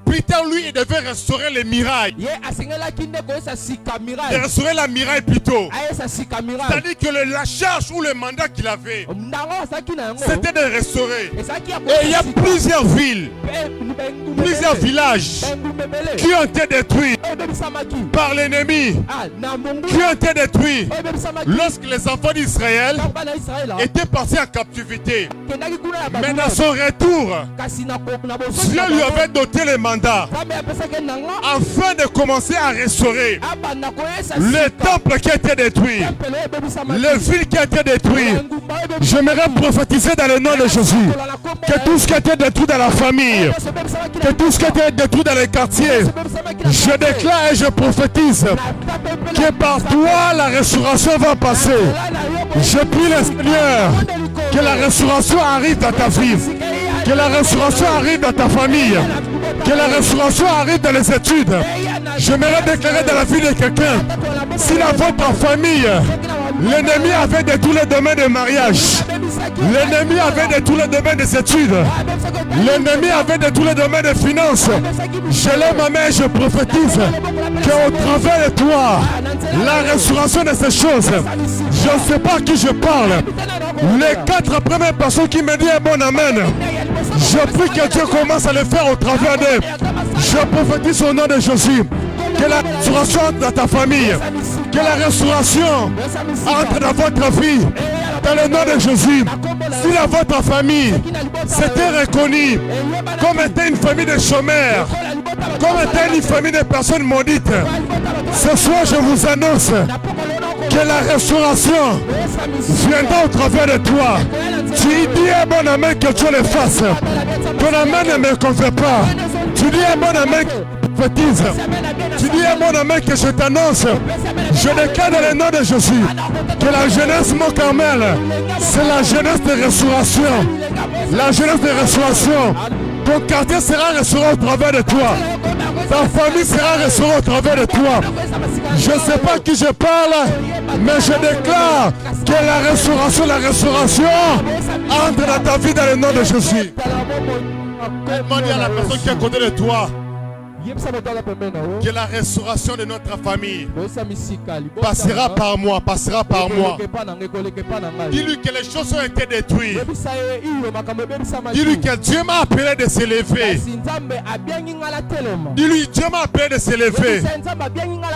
plus tard, lui, il devait restaurer les murailles. De restaurer la muraille plutôt. C'est-à-dire que la charge ou le mandat qu'il avait, c'était de restaurer. Et il y a plusieurs villes, plusieurs villages qui ont été détruits par l'ennemi, qui ont été détruits lorsque les enfants d'Israël étaient partis en captivité. Mais dans son retour, Dieu lui avait doté le mandat afin de commencer à restaurer le temple qui a été détruit, les villes qui ont été détruites. J'aimerais prophétiser dans le nom de Jésus que tout ce qui a été détruit dans la famille, que tout ce qui a été détruit dans les quartiers, je déclare et je prophétise que par toi la restauration va passer. Je prie le Seigneur que la restauration arrive dans ta vie, que la restauration arrive dans ta famille, que la restauration arrive dans les études. J'aimerais déclarer dans la vie de quelqu'un, si dans votre famille, l'ennemi avait détruit le domaine de mariage, l'ennemi avait détruit le domaine des études, l'ennemi avait détruit le domaine des finances, je lève ma main et je prophétise qu'au travers de toi, la restauration de ces choses, je ne sais pas à qui je parle, les 4 premières personnes qui me disent un bon amen, je prie que Dieu commence à le faire au travers d'eux. Je prophétise au nom de Jésus que la restauration entre dans ta famille, que la restauration entre dans votre vie, dans le nom de Jésus. Si dans votre famille c'était reconnu comme étant une famille de chômeurs, comme étant une famille de personnes maudites, ce soir je vous annonce que la restauration viendra au travers de toi. Tu dis un bon amen que Dieu le fasse. Ton amen ne me convient pas. Tu dis un bon amen que je prophétise. Tu dis un bon amen que je t'annonce. Je déclare dans le nom de Jésus que la jeunesse Mont-Carmel, c'est la jeunesse de restauration. La jeunesse de restauration. Ton quartier sera restauré au travers de toi. Ta famille sera restaurée au travers de toi. Je ne sais pas qui je parle, mais je déclare que la restauration entre dans ta vie dans le nom de Jésus. Demande à la personne qui est à côté de toi, que la restauration de notre famille passera par moi, passera par moi. Dis-lui que les choses ont été détruites. Dis-lui que Dieu m'a appelé de s'élever. Dis-lui, Dieu m'a appelé de s'élever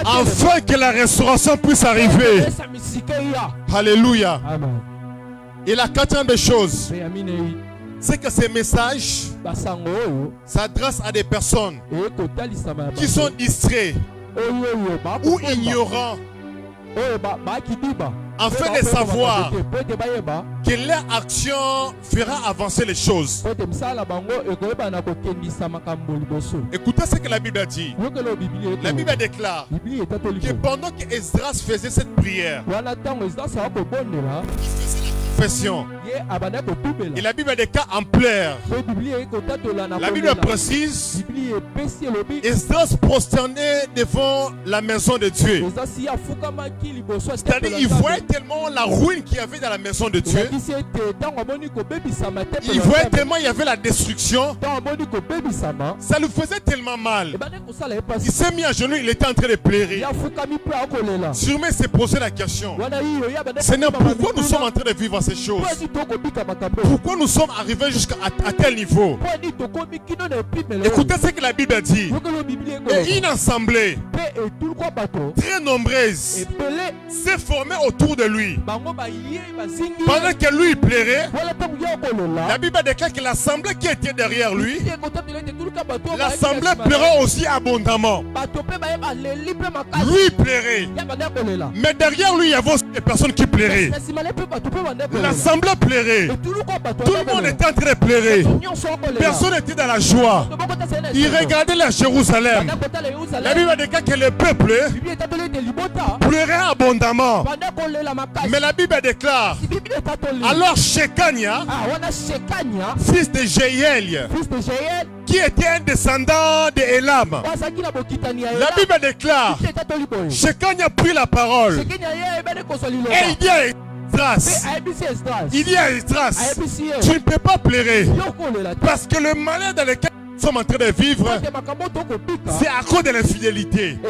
afin que la restauration puisse arriver. Alléluia. Et la quatrième des choses, c'est que ces messages s'adressent à des personnes qui sont distraits ou ignorants, afin de savoir que leur action fera avancer les choses. Écoutez ce que la Bible a dit. La Bible déclare que pendant que Esdras faisait cette prière, et la Bible des cas en pleure. La Bible précise, Esdras prosternait devant la maison de Dieu. C'est-à-dire il voyait tellement la ruine qu'il y avait dans la maison de Dieu. Il voyait tellement il y avait la destruction. Ça lui faisait tellement mal. Il s'est mis à genoux, il était en train de pleurer. Sûrement il s'est posé la question, Seigneur, pourquoi nous sommes en train de vivre ces choses? Pourquoi nous sommes arrivés jusqu'à tel niveau? Écoutez ce que la Bible dit. Et une assemblée très nombreuse s'est formée autour de lui. Pendant que lui pleurait, la Bible déclare que l'assemblée qui était derrière lui, l'assemblée pleurait aussi abondamment. Lui pleurait, mais derrière lui il y avait aussi des personnes qui pleuraient. L'assemblée pleurait. Tout le monde était en train de pleurer. Personne n'était dans la joie. Il regardait la Jérusalem. La Bible déclare que le peuple pleurait abondamment. Mais la Bible déclare, alors Shekania, fils de Jéhiel, qui était un descendant de Élam, la Bible déclare, Shekania prit la parole et il dit à Esdras, tu ne peux pas pleurer parce que le malheur dans lequel nous sommes en train de vivre, c'est à cause de l'infidélité, à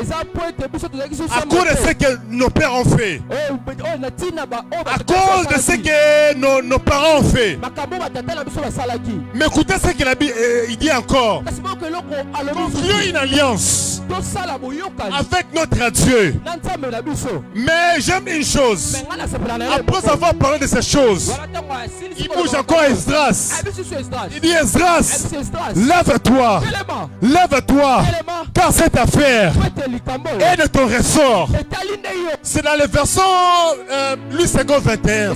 cause de ce que nos pères ont fait, à cause de ce que nos parents ont fait. Mais écoutez ce que la Bible dit encore. Concluons une alliance avec notre Dieu. Mais j'aime une chose. Après avoir parlé de ces choses, il bouge encore Esdras. Il dit, Esdras, lève-toi, lève-toi, car cette affaire est de ton ressort. C'est dans le verset Luc 21.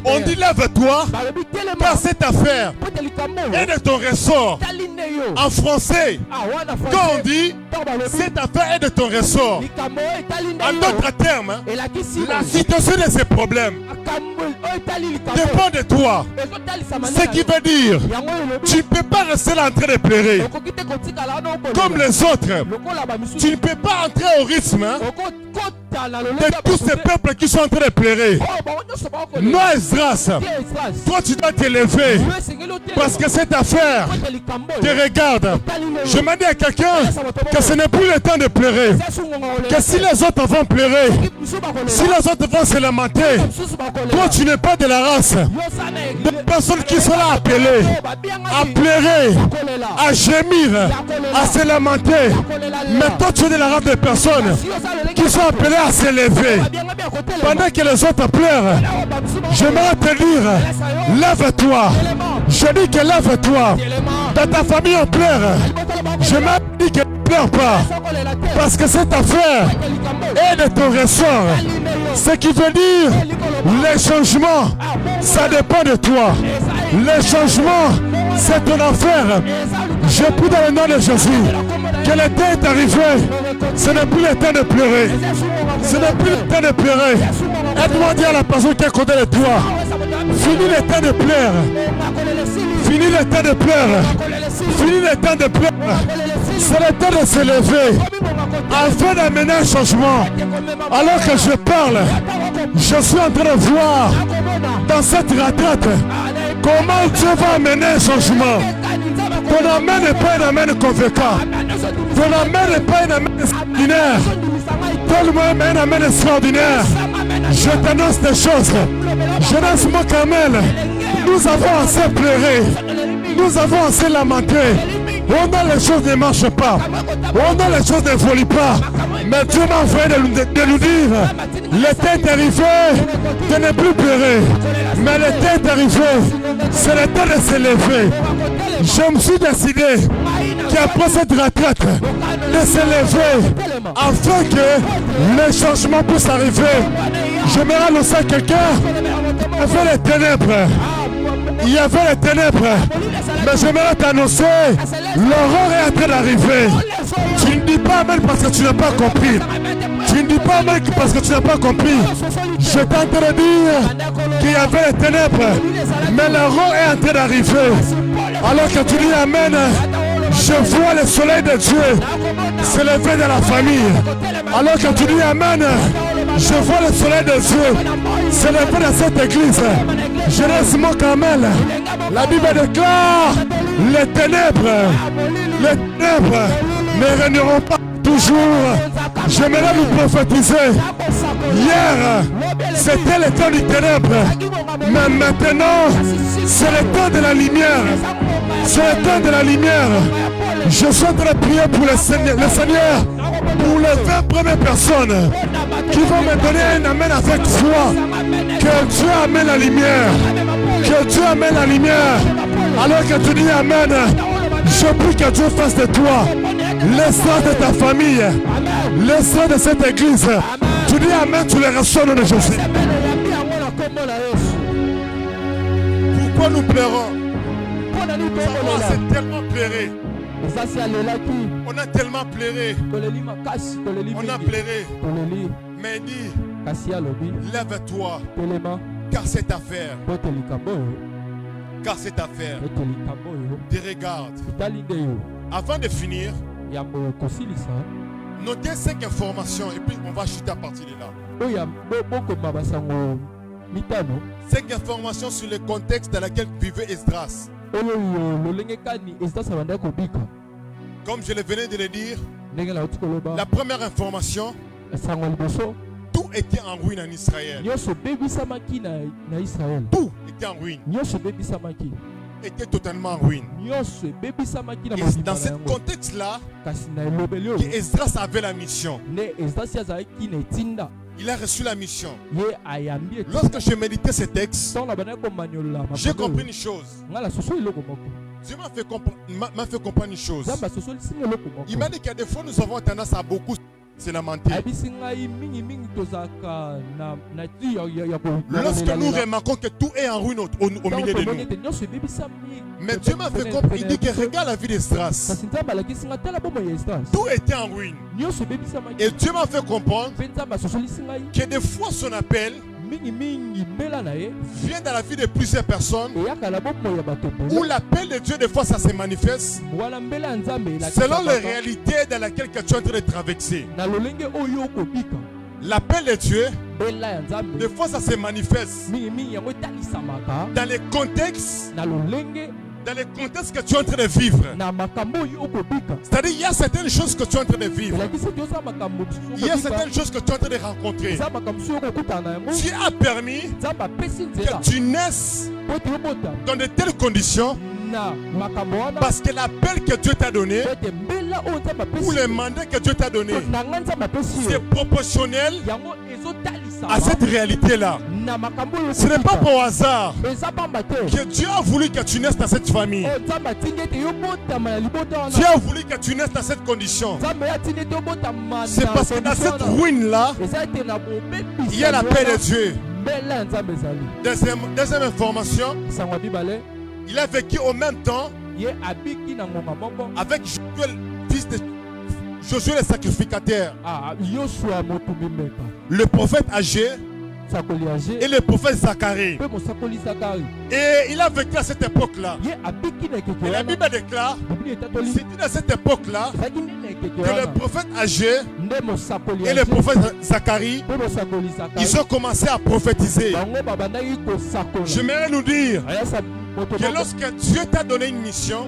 On dit, lève-toi, car cette affaire est de ton ressort. En français, quand on dit cette affaire est de ton ressort, en d'autres termes, la situation de ces problèmes dépend de toi. Ce qui veut dire, tu ne peux pas rester là en train de pleurer comme les autres. Tu ne peux pas entrer au rythme de tous ces peuples qui sont en train de pleurer. Non, Esdras, toi tu dois t'élever parce que cette affaire te regarde. Je m'en dis à quelqu'un que ce n'est plus le temps de pleurer. Que si les autres vont pleurer, si les autres vont se lamenter, toi tu n'es pas de la race des personnes qui sont là appelées à pleurer, à gémir, à se lamenter. Mais toi tu es de la race des personnes qui sont appelées à s'élever. Pendant que les autres pleurent, j'aimerais te dire, lève-toi. Je dis que lève-toi. Dans ta famille on pleure. Je m'en dis que ne pleure pas. Parce que cette affaire est de ton ressort. Ce qui veut dire, les changements, ça dépend de toi. Les changements, c'est ton affaire. Je prie dans le nom de Jésus que le temps est arrivé. Ce n'est plus le temps de pleurer. Ce n'est plus le temps de pleurer. Aide-moi dire à la personne qui est à côté de toi. Finis le temps de pleurer. Finis le temps de pleurer. Finis le temps de pleurer. C'est le temps de se lever afin d'amener un changement. Alors que je parle, je suis en train de voir dans cette retraite comment Dieu va amener un changement. Ton amen n'est pas un amen convaincant. Ton amen n'est pas un amen extraordinaire. Ton amen est un amen extraordinaire. Je t'annonce des choses. Jeunesse Mokamel, nous avons assez pleuré. Nous avons assez lamenté. On a les choses ne marchent pas. On a les choses n'évoluent pas. Mais Dieu m'a envoyé de nous dire, le temps est arrivé de ne plus pleurer. Mais le temps est arrivé, c'est le temps de s'élever. Je me suis décidé qu'après cette retraite, de s'élever afin que le changement puisse arriver. J'aimerais annoncer à quelqu'un, il y avait les ténèbres. Il y avait les ténèbres. Mais j'aimerais t'annoncer, l'aurore est en train d'arriver. Tu ne dis pas amen parce que tu n'as pas compris. Tu ne dis pas amen parce que tu n'as pas compris. Je t'ai en train de dire qu'il y avait les ténèbres. Mais l'aurore est en train d'arriver. Alors que tu dis amen, je vois le soleil de Dieu s'élever dans la famille. Alors que tu dis amen, je vois le soleil de Dieu s'élever dans cette église. Jeunesse Mokamel, la Bible déclare les ténèbres ne régneront pas toujours. J'aimerais nous prophétiser. Hier, c'était le temps du ténèbre. Mais maintenant, c'est le temps de la lumière. C'est le temps de la lumière. Je suis en train de prier pour le Seigneur, pour les 20 premières personnes qui vont me donner un amen avec foi. Que Dieu amène la lumière. Que Dieu amène la lumière. Alors que tu dis amen, je prie que Dieu fasse de toi l'essence de ta famille, l'essence de cette église. Tu dis amen, tu les reçois au nom de Jésus. Pourquoi nous pleurons? Nous avons assez tellement pleuré. On a tellement pleuré. On a pleuré. Mais dis, lève-toi. Car cette affaire te regarde. Avant de finir, notez 5 informations et puis on va chuter à partir de là. 5 informations sur le contexte dans lequel vivait Esdras. Comme je venais de le dire, la première information, tout était en ruine en Israël. Tout était en ruine. Était totalement en ruine. Et dans ce contexte-là, Esdras avait la mission. Il a reçu la mission. Lorsque je méditais ce texte, j'ai compris une chose. Dieu m'a fait comprendre une chose. Il m'a dit qu'à des fois nous avons tendance à beaucoup se lamenter. Lorsque nous remarquons que tout est en ruine au milieu de nous. Mais Dieu m'a fait comprendre, il dit que regarde la vie d'Esdras. Tout était en ruine. Et Dieu m'a fait comprendre que des fois son appel vient dans la vie de plusieurs personnes où l'appel de Dieu des fois ça se manifeste selon les réalités dans lesquelles tu es en train de traverser. L'appel de Dieu des fois ça se manifeste dans les contextes que tu es en train de vivre. C'est-à-dire il y a certaines choses que tu es en train de vivre. Il y a certaines choses que tu es en train de rencontrer. Dieu a permis que tu naisses dans de telles conditions parce que l'appel que Dieu t'a donné ou le mandat que Dieu t'a donné c'est proportionnel à cette réalité-là. Ce n'est pas pour hasard que Dieu a voulu que tu naisses dans cette famille. Dieu a voulu que tu naisses dans cette condition. C'est parce que dans cette ruine-là, il y a la paix de Dieu. Deuxième information, il a vécu en même temps avec Josué, fils de Josué le sacrificateur, le prophète Agé et le prophète Zacharie. Et il a vécu à cette époque-là. Et la Bible déclare, c'est dans cette époque-là que le prophète Agé et le prophète Zacharie, ils ont commencé à prophétiser. J'aimerais nous dire que lorsque Dieu t'a donné une mission,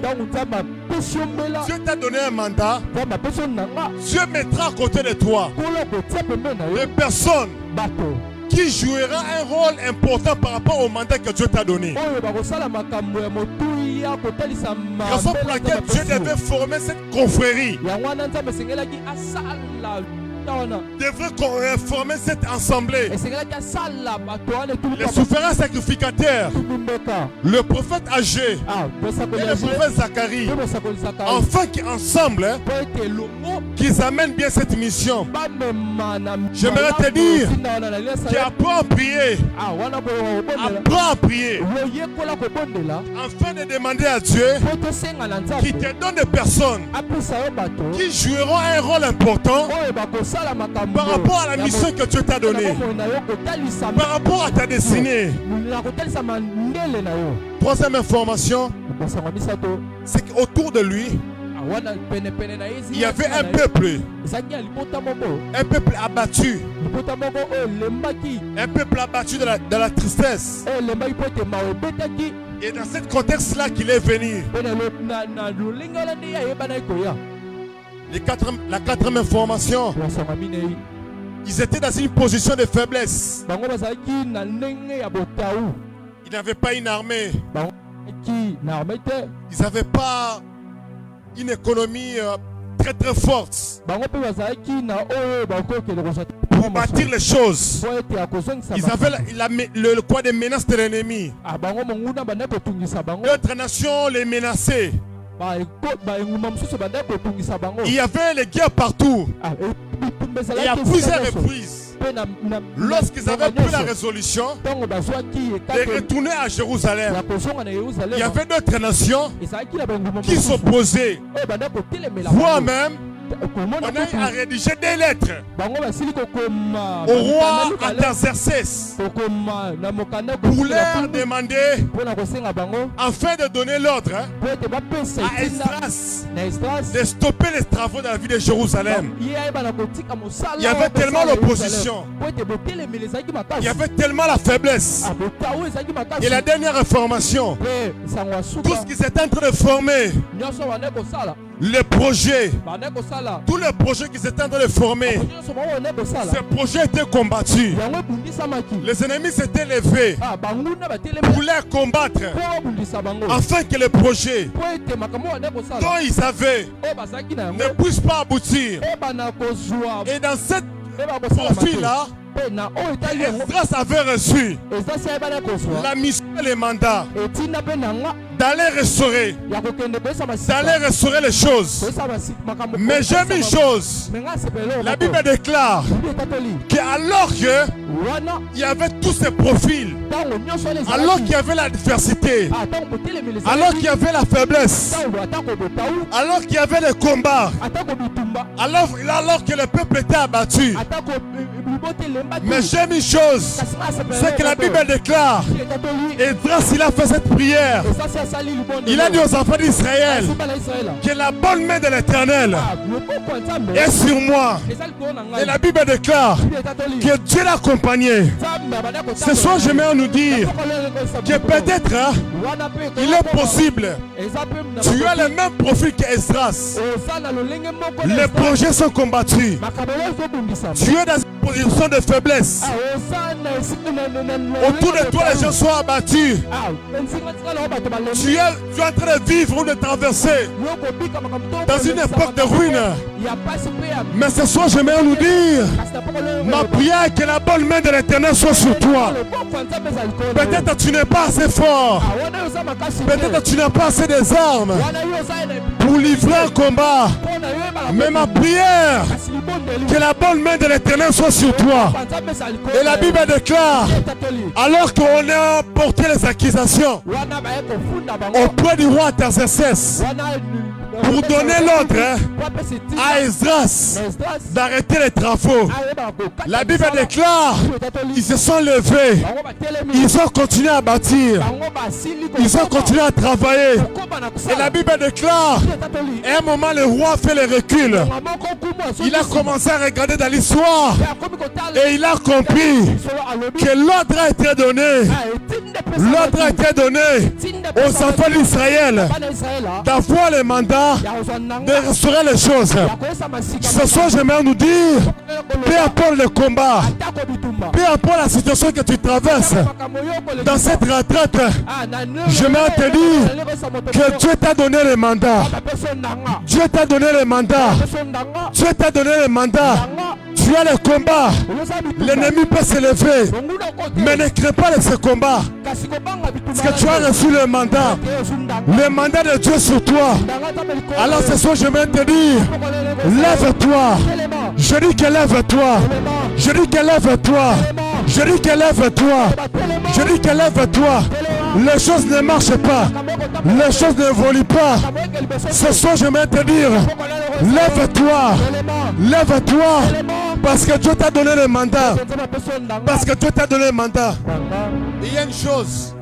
Dieu t'a donné un mandat, Dieu mettra à côté de toi des personnes qui jouera un rôle important par rapport au mandat que Dieu t'a donné. Raison pour laquelle Dieu devait former cette confrérie, devrait former cette assemblée. Les souverains sacrificateurs, le prophète âgé et le prophète Zacharie, afin qu'ensemble, qu'ils amènent bien cette mission. J'aimerais te dire qu'apprends à prier, apprends à prier, afin de demander à Dieu qui te donne des personnes qui joueront un rôle important par rapport à la mission que Dieu t'a donnée, par rapport à ta destinée. Troisième information, c'est qu'autour de lui, il y avait un peuple abattu, un peuple abattu de la tristesse. Et dans ce contexte-là qu'il est venu. La quatrième information, ils étaient dans une position de faiblesse. Ils n'avaient pas une armée. Ils n'avaient pas une économie très très forte pour bâtir les choses. Ils avaient le quoi des menaces de l'ennemi. D'autres nations les menaçaient. Il y avait les guerres partout. Et à plusieurs reprises, lorsqu'ils avaient pris la résolution de retourner à Jérusalem, il y avait d'autres nations qui s'opposaient. Voire même, on a rédigé des lettres au roi Artaxerxès pour leur demander, afin de donner l'ordre à Esdras de stopper les travaux de la ville de Jérusalem. Il y avait tellement l'opposition, il y avait tellement la faiblesse. Et la dernière information, tout ce qui s'est en train de former, les projets, tous les projets qui s'étaient en train de former, ces projets étaient combattus. Les ennemis s'étaient levés pour les combattre, afin que les projets dont ils avaient ne puissent pas aboutir. Et dans cette profil-là, Esdras avait reçu la mission et les mandats d'aller restaurer les choses. Mais j'aime une chose, la Bible déclare qu'alors qu'il y avait tous ces profils, alors qu'il y avait l'adversité, alors qu'il y avait la faiblesse, alors qu'il y avait les combats, alors que le peuple était abattu. Mais j'aime une chose, c'est que la Bible déclare, Esdras il a fait cette prière, il a dit aux enfants d'Israël que la bonne main de l'Éternel est sur moi. Et la Bible déclare que Dieu l'a accompagné. Ce soir j'aimerais nous dire que peut-être il est possible, tu as le même profil qu'Esdras. Les projets sont combattus, tu es dans une position de faiblesse. Autour de toi les gens sont abattus. Tu es en train de vivre ou de traverser dans une époque de ruine. Mais ce soir j'aimerais nous dire, ma prière est que la bonne main de l'Éternel soit sur toi. Peut-être tu n'es pas assez fort, peut-être tu n'as pas assez des armes pour livrer un combat. Mais ma prière, que la bonne main de l'Éternel soit sur toi. Et la Bible déclare, alors qu'on a porté les accusations auprès du roi Artaxerxès pour donner l'ordre à Esdras d'arrêter les travaux, la Bible déclare, ils se sont levés, ils ont continué à bâtir, ils ont continué à travailler. Et la Bible déclare Et à un moment, le roi fait le recul. Il a commencé à regarder dans l'histoire. Et il a compris que l'ordre a été donné. L'ordre a été donné aux enfants d'Israël d'avoir le mandat de restaurer les choses. Ce soir, j'aimerais nous dire, peu importe le combat, peu importe la situation que tu traverses, dans cette retraite, j'aimerais te dire que Dieu t'a donné le mandat. Dieu t'a donné le mandat. Dieu t'a donné le mandat. Tu as le combat. L'ennemi peut s'élever. Mais ne crée pas de ce combat. Parce que tu as reçu le mandat. Le mandat de Dieu sur toi. Alors ce soir, je vais te dire, lève-toi. Je dis que lève-toi. Je dis que lève-toi. Je dis que lève-toi. Je dis que lève-toi. Les choses ne marchent pas. Les choses n'évoluent pas. Ce soir, je vais te dire, lève-toi. Lève-toi. Parce que Dieu t'a donné le mandat. Parce que Dieu t'a donné le mandat. Il y a une chose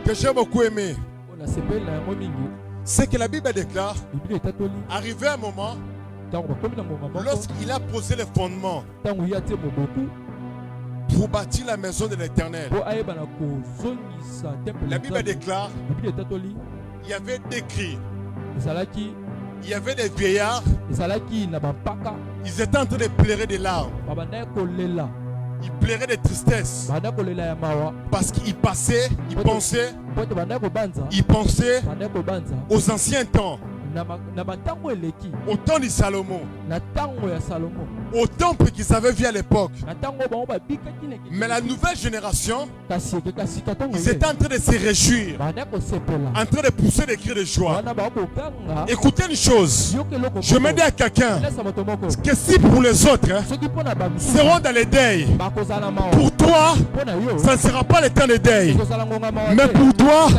que j'ai beaucoup aimé. C'est que la Bible déclare, arrivé un moment, lorsqu'il a posé les fondements pour bâtir la maison de l'Éternel, la Bible déclare, il y avait des cris, il y avait des vieillards, ils étaient en train de pleurer des larmes. Ils pleuraient de tristesse parce qu'ils passaient, ils pensaient aux anciens temps, au temps de Salomon, au temple qu'ils avaient vu à l'époque. Mais la nouvelle génération, ils étaient en train de se réjouir, en train de pousser des cris de joie. Écoutez une chose, je me dis à quelqu'un que si pour les autres seront dans les deuils, pour toi, ça ne sera pas le temps de deuil. Mais pour toi,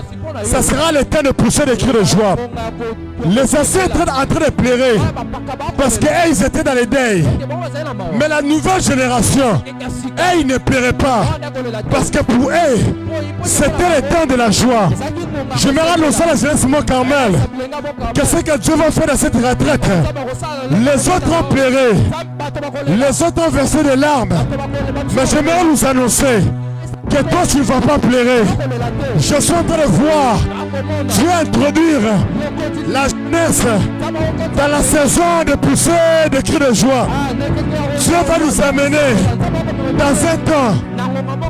ça sera le temps de pousser des cris de joie. Les anciens étaient en train de pleurer parce qu'ils étaient dans les deuils. Mais la nouvelle génération, ils ne pleuraient pas parce que pour eux, c'était le temps de la joie. J'aimerais annoncer à la jeunesse Mont Carmel que ce que Dieu va faire dans cette retraite, les autres ont pleuré, les autres ont versé des larmes, mais j'aimerais nous annoncer que toi tu ne vas pas pleurer. Je suis en train de voir Dieu introduire la jeunesse dans la saison de pousser des cris de joie. Dieu va nous amener dans un temps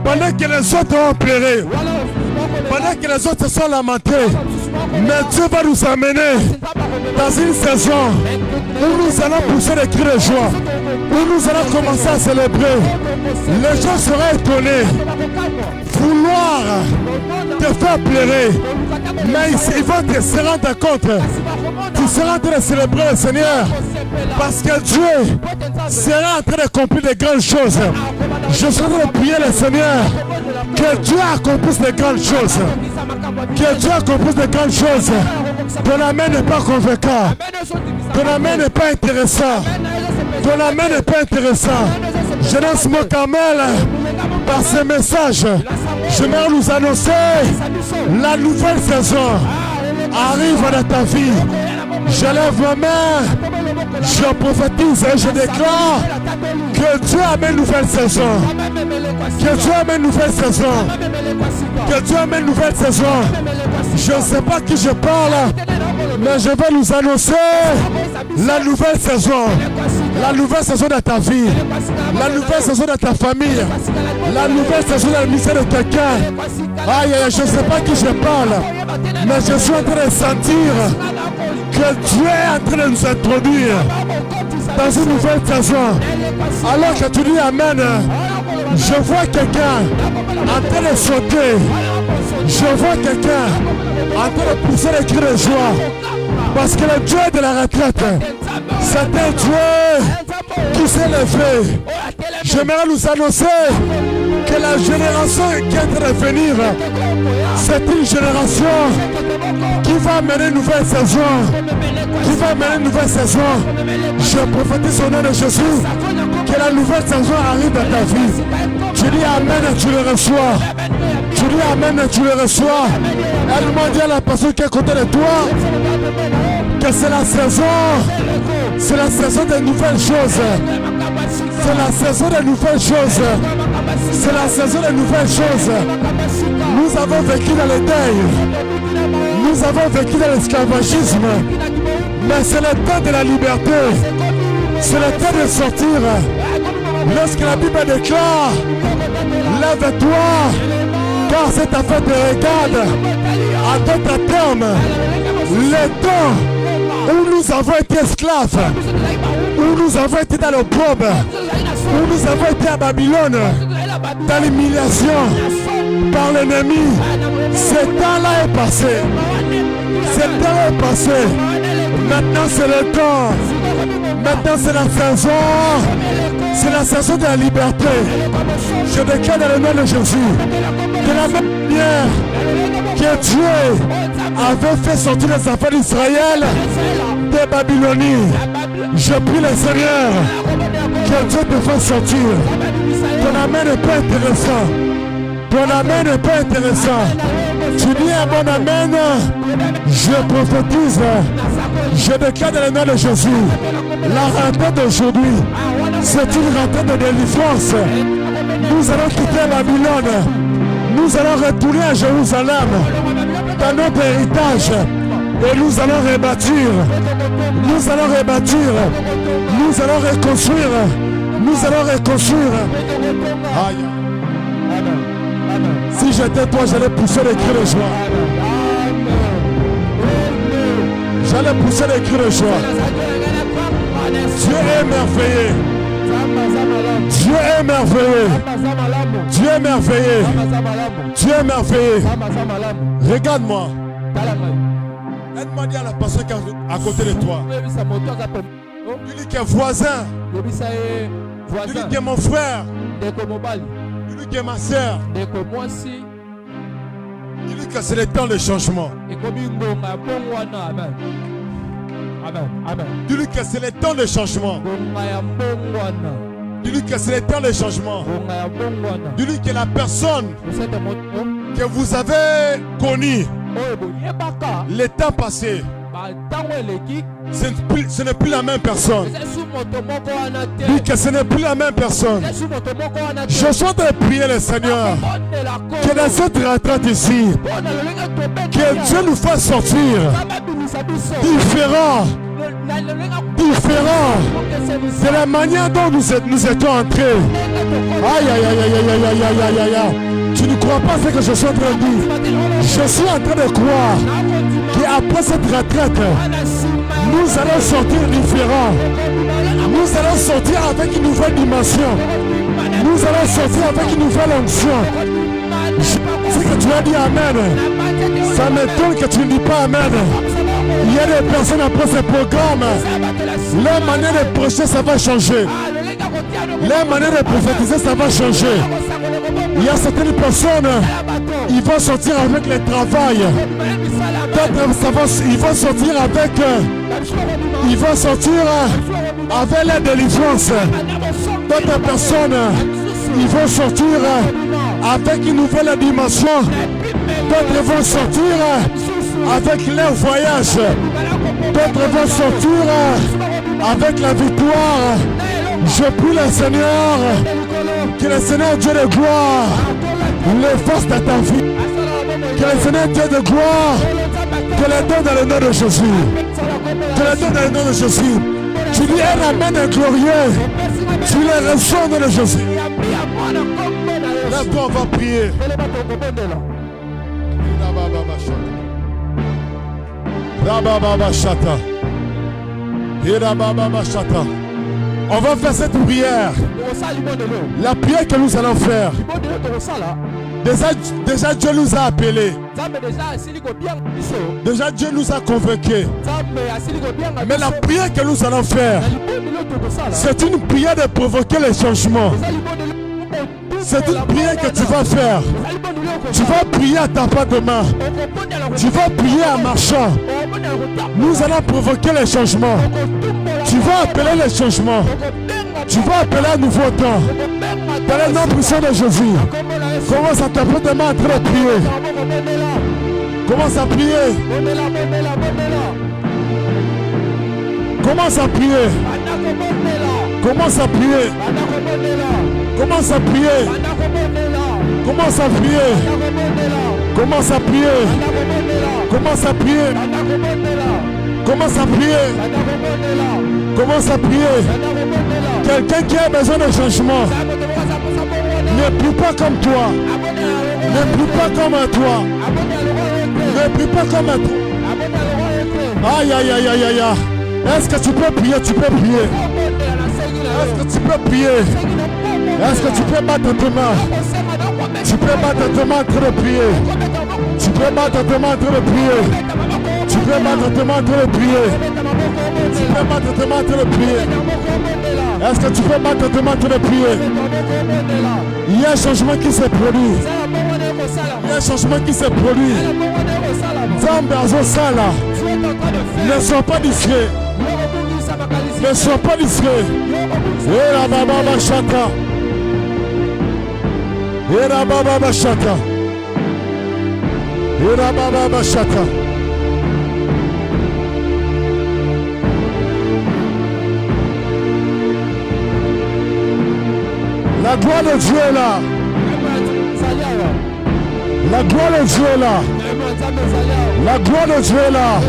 pendant que les autres ont pleuré, pendant que les autres se sont lamentés, mais Dieu va nous amener dans une saison où nous allons pousser des cris de joie, où nous allons commencer à célébrer. Les gens seraient étonnés, vouloir te faire pleurer, mais ils vont se rendre compte, tu seras en train de célébrer le Seigneur, parce que Dieu sera en train d'accomplir de grandes choses. Je suis en train de prier le Seigneur, que Dieu accomplisse de grandes choses, que Dieu accomplisse de grandes choses. Ton amen n'est pas convaincant, ton amen n'est pas intéressant, ton amen n'est pas intéressant. Jeunesse Mont Carmel, par ce message, j'aimerais nous annoncer la nouvelle saison arrive dans ta vie. Je lève ma main, je prophétise et je déclare que Dieu amène une nouvelle saison. Que Dieu amène une nouvelle saison. Que Dieu amène une nouvelle saison. Je ne sais pas qui je parle, mais je vais nous annoncer la nouvelle saison. La nouvelle saison de ta vie. La nouvelle saison de ta famille. La nouvelle saison de la mission de quelqu'un. Aïe, je ne sais pas qui je parle, mais je suis en train de sentir que Dieu est en train de nous introduire dans une nouvelle saison. Alors que tu dis Amen, je vois quelqu'un en train de sauter. Je vois quelqu'un en train de pousser les cris de joie. Parce que le Dieu de la retraite, c'est un Dieu qui s'est levé. J'aimerais nous annoncer que la génération qui est en train de venir, c'est une génération qui va amener une nouvelle saison. Qui va amener une nouvelle saison. Je prophétise au nom de Jésus que la nouvelle saison arrive dans ta vie. Tu dis Amen et tu le reçois. Tu Tu dis amen et tu le reçois. Elle m'a dit à la personne qui est à côté de toi que c'est la saison. C'est la saison des nouvelles choses. C'est la saison des nouvelles choses. C'est la saison des nouvelles choses. Nous avons vécu dans le deuil. Nous avons vécu dans l'esclavagisme. Mais c'est le temps de la liberté. C'est le temps de sortir. Lorsque la Bible déclare, lève-toi, car c'est ta fête de regarde. À d'autres termes, le temps où nous avons été esclaves, où nous avons été dans le pauvre, où nous avons été à Babylone, dans l'humiliation, par l'ennemi, ce temps-là est passé. Ce temps est passé. Maintenant c'est le temps. Maintenant c'est la saison. C'est la saison de la liberté. Je déclare dans le nom de Jésus. De la même manière que Dieu avait fait sortir les enfants d'Israël de Babylonie. Je prie le Seigneur que Dieu te fasse sortir. Ton amen n'est pas intéressant. Ton amen n'est pas intéressant. Tu dis un bon amen. Je prophétise. Je déclare dans le nom de Jésus. La rentrée d'aujourd'hui, c'est une rentrée de délivrance. Nous allons quitter Babylone. Nous allons retourner à Jérusalem dans notre héritage. Et nous allons rebâtir. Nous allons rebâtir. Nous allons reconstruire. Nous allons reconstruire. Aïe. Si j'étais toi, j'allais pousser les cris de joie. J'allais pousser les cris de joie. Dieu est merveilleux. Dieu est merveilleux. Dieu est merveilleux. Dieu est merveilleux. Regarde-moi. Aide-moi à dire à la personne qui est à côté de toi. Lui qui est voisin. Lui qui est mon frère. Lui qui est ma soeur. Dis-lui que c'est le temps de changement. Dis-lui que c'est le temps de changement. Dis-lui que c'est le temps de changement. Dis-lui que la personne que vous avez connue le temps passé, ce n'est plus la même personne. Dis que ce n'est plus la même personne. Je suis en train de prier le Seigneur que dans cette retraite ici, que Dieu nous fasse sortir différents de la manière dont nous étions entrés. Aïe aïe aïe aïe aïe aïe aïe aïe aïe aïe. Tu ne crois pas ce que je suis en train de dire. Je suis en train de croire qu'après cette retraite, nous allons sortir différents. Nous allons sortir avec une nouvelle dimension. Nous allons sortir avec une nouvelle onction. C'est que tu as dit Amen. Ça m'étonne que tu ne dis pas Amen. Il y a des personnes après ce programme. Leur manière de prêcher, ça va changer. Leur manière de prophétiser, ça va changer. Il y a certaines personnes, ils vont sortir avec le travail. D'autres, ils vont sortir avec... Ils vont sortir avec la délivrance. D'autres personnes, ils vont sortir avec une nouvelle dimension. D'autres vont sortir avec leur voyage. D'autres vont sortir avec la victoire. Je prie le Seigneur, que le Seigneur Dieu de gloire le fasse dans ta vie. Que le Seigneur Dieu de gloire te le donne dans le nom de Jésus. Te le donne dans le nom de Jésus. Tu dis un amen glorieux. Tu le reçois dans le nom de Jésus. Là-bas, on va prier. On va faire cette prière. La prière que nous allons faire. Déjà Dieu nous a appelés. Déjà Dieu nous a convoqués. Mais la prière que nous allons faire, c'est une prière de provoquer les changements. C'est une prière que tu vas faire. Tu vas prier à ta part de main. Tu vas prier en marchant. Nous allons provoquer les changements. Tu vas appeler les changements. Tu vas appeler un nouveau temps. Dans le nom puissant de Jésus. Commence à taper tes mains en train de prier. Commence à prier. Commence à prier. Commence à prier. Commence à prier. Commence à prier. Commence à prier. Commence à prier. Commence à prier. Commence à prier. Quelqu'un qui a besoin de changement. Ne prie pas comme toi. Ne prie pas comme toi. Ne prie pas comme toi. Aïe aïe aïe aïe aïe. Est-ce que tu peux prier? Tu peux prier. Est-ce que tu peux prier? Est-ce que tu peux battre tes mains? Tu peux battre tes mains en train de prier. Tu peux battre tes mains en train de prier. Tu peux battre tes mains en train de prier. Tu peux battre tes mains en train de prier. Est-ce que tu peux battre tes mains en train de prier? Il y a un changement qui s'est produit. Il y a un changement qui s'est produit. Ne sois pas discret. Ne sois pas discret. Et la baba bachata. Et la baba bachata. Et la baba bachata. La gloire de Dieu est là. La gloire de Dieu est là. La gloire de Dieu est là.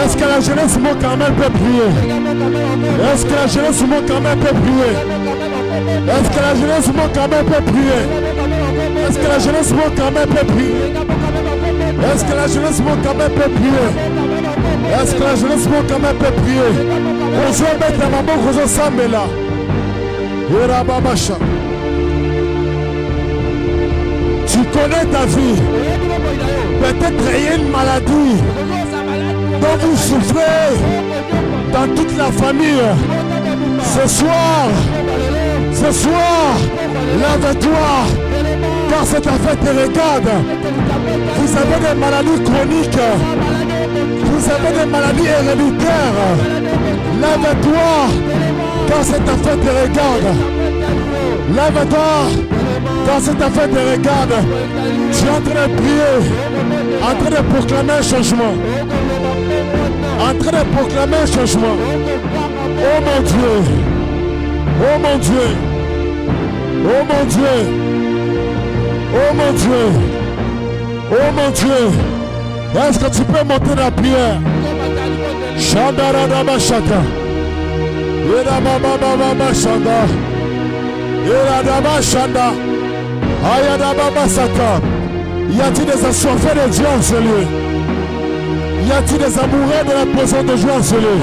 Est-ce que la jeunesse mon Carmel peut prier? Est-ce que la jeunesse mon Carmel peut prier? Est-ce que la jeunesse mon Carmel peut prier? Est-ce que la jeunesse mon Carmel peut prier? Est-ce que la jeunesse mon Carmel peut prier? Est-ce que la jeunesse mon Carmel peut prier? On se met à maman Rosa Sambela. Tu connais ta vie. Peut-être il y a une maladie dont vous souffrez dans toute la famille. Ce soir, lève-toi, car cette affaire te regarde. Vous avez des maladies chroniques. Vous avez des maladies héréditaires. Lève-toi, car cette affaire te regarde. Lève-toi, car cette affaire te regarde. Tu es en train de prier, en train de proclamer un changement. En train de proclamer un changement. Oh mon Dieu. Oh mon Dieu. Oh mon Dieu. Oh mon Dieu. Oh mon Dieu. Est-ce que tu peux monter la prière? Shandaradaba Shaka. Irababa Shanda. Iradaba Shanda. Ayadaba Sata. Y a-t-il des assoiffés de Dieu en ce lieu? Y a-t-il des amoureux de la présence de Dieu en ce lieu?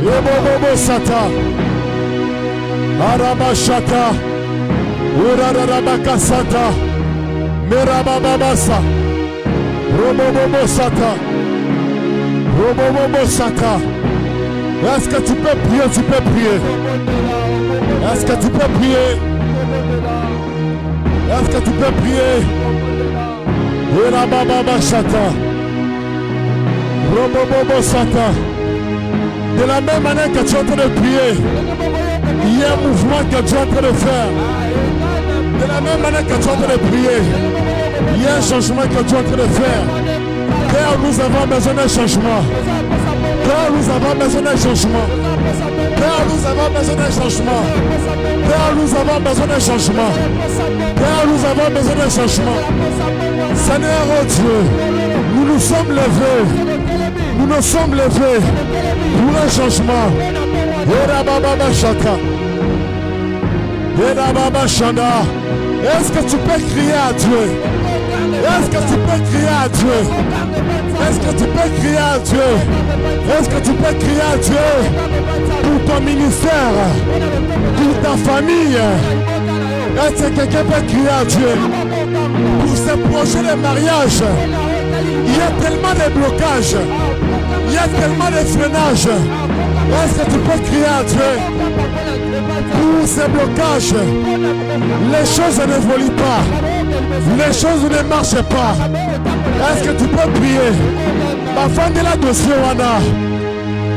Yebobobo Sata. Araba Shata. Uradaba Sata. Merababasa. Robobobo Sata. Robobobo Sata. Est-ce que tu peux prier? Tu peux prier. Est-ce que tu peux prier? Est-ce que tu peux prier? Urabababa Sata. Robobobo Sata. De la même manière que tu es en train de prier, il y a un mouvement que tu es en train de faire. De la même manière que tu es en train de prier, il y a un changement que tu es en train de faire. Car nous avons besoin d'un changement. Car nous avons besoin d'un changement. Car nous avons besoin d'un changement. Car nous avons besoin d'un changement. Car nous avons besoin d'un changement. Seigneur oh Dieu, nous nous sommes levés. Nous nous sommes levés pour un changement. Est-ce que tu peux crier à Dieu? Est-ce que tu peux crier à Dieu? Est-ce que tu peux crier à Dieu? Est-ce que tu peux crier à Dieu pour ton ministère, pour ta famille? Est-ce que quelqu'un peut crier à Dieu pour ce projet de mariage? Il y a tellement de blocages. Il y a tellement de freinages. Est-ce que tu peux crier à Dieu pour ces blocages? Les choses n'évoluent pas. Les choses ne marchent pas. Est-ce que tu peux prier? Ma femme de la dossier,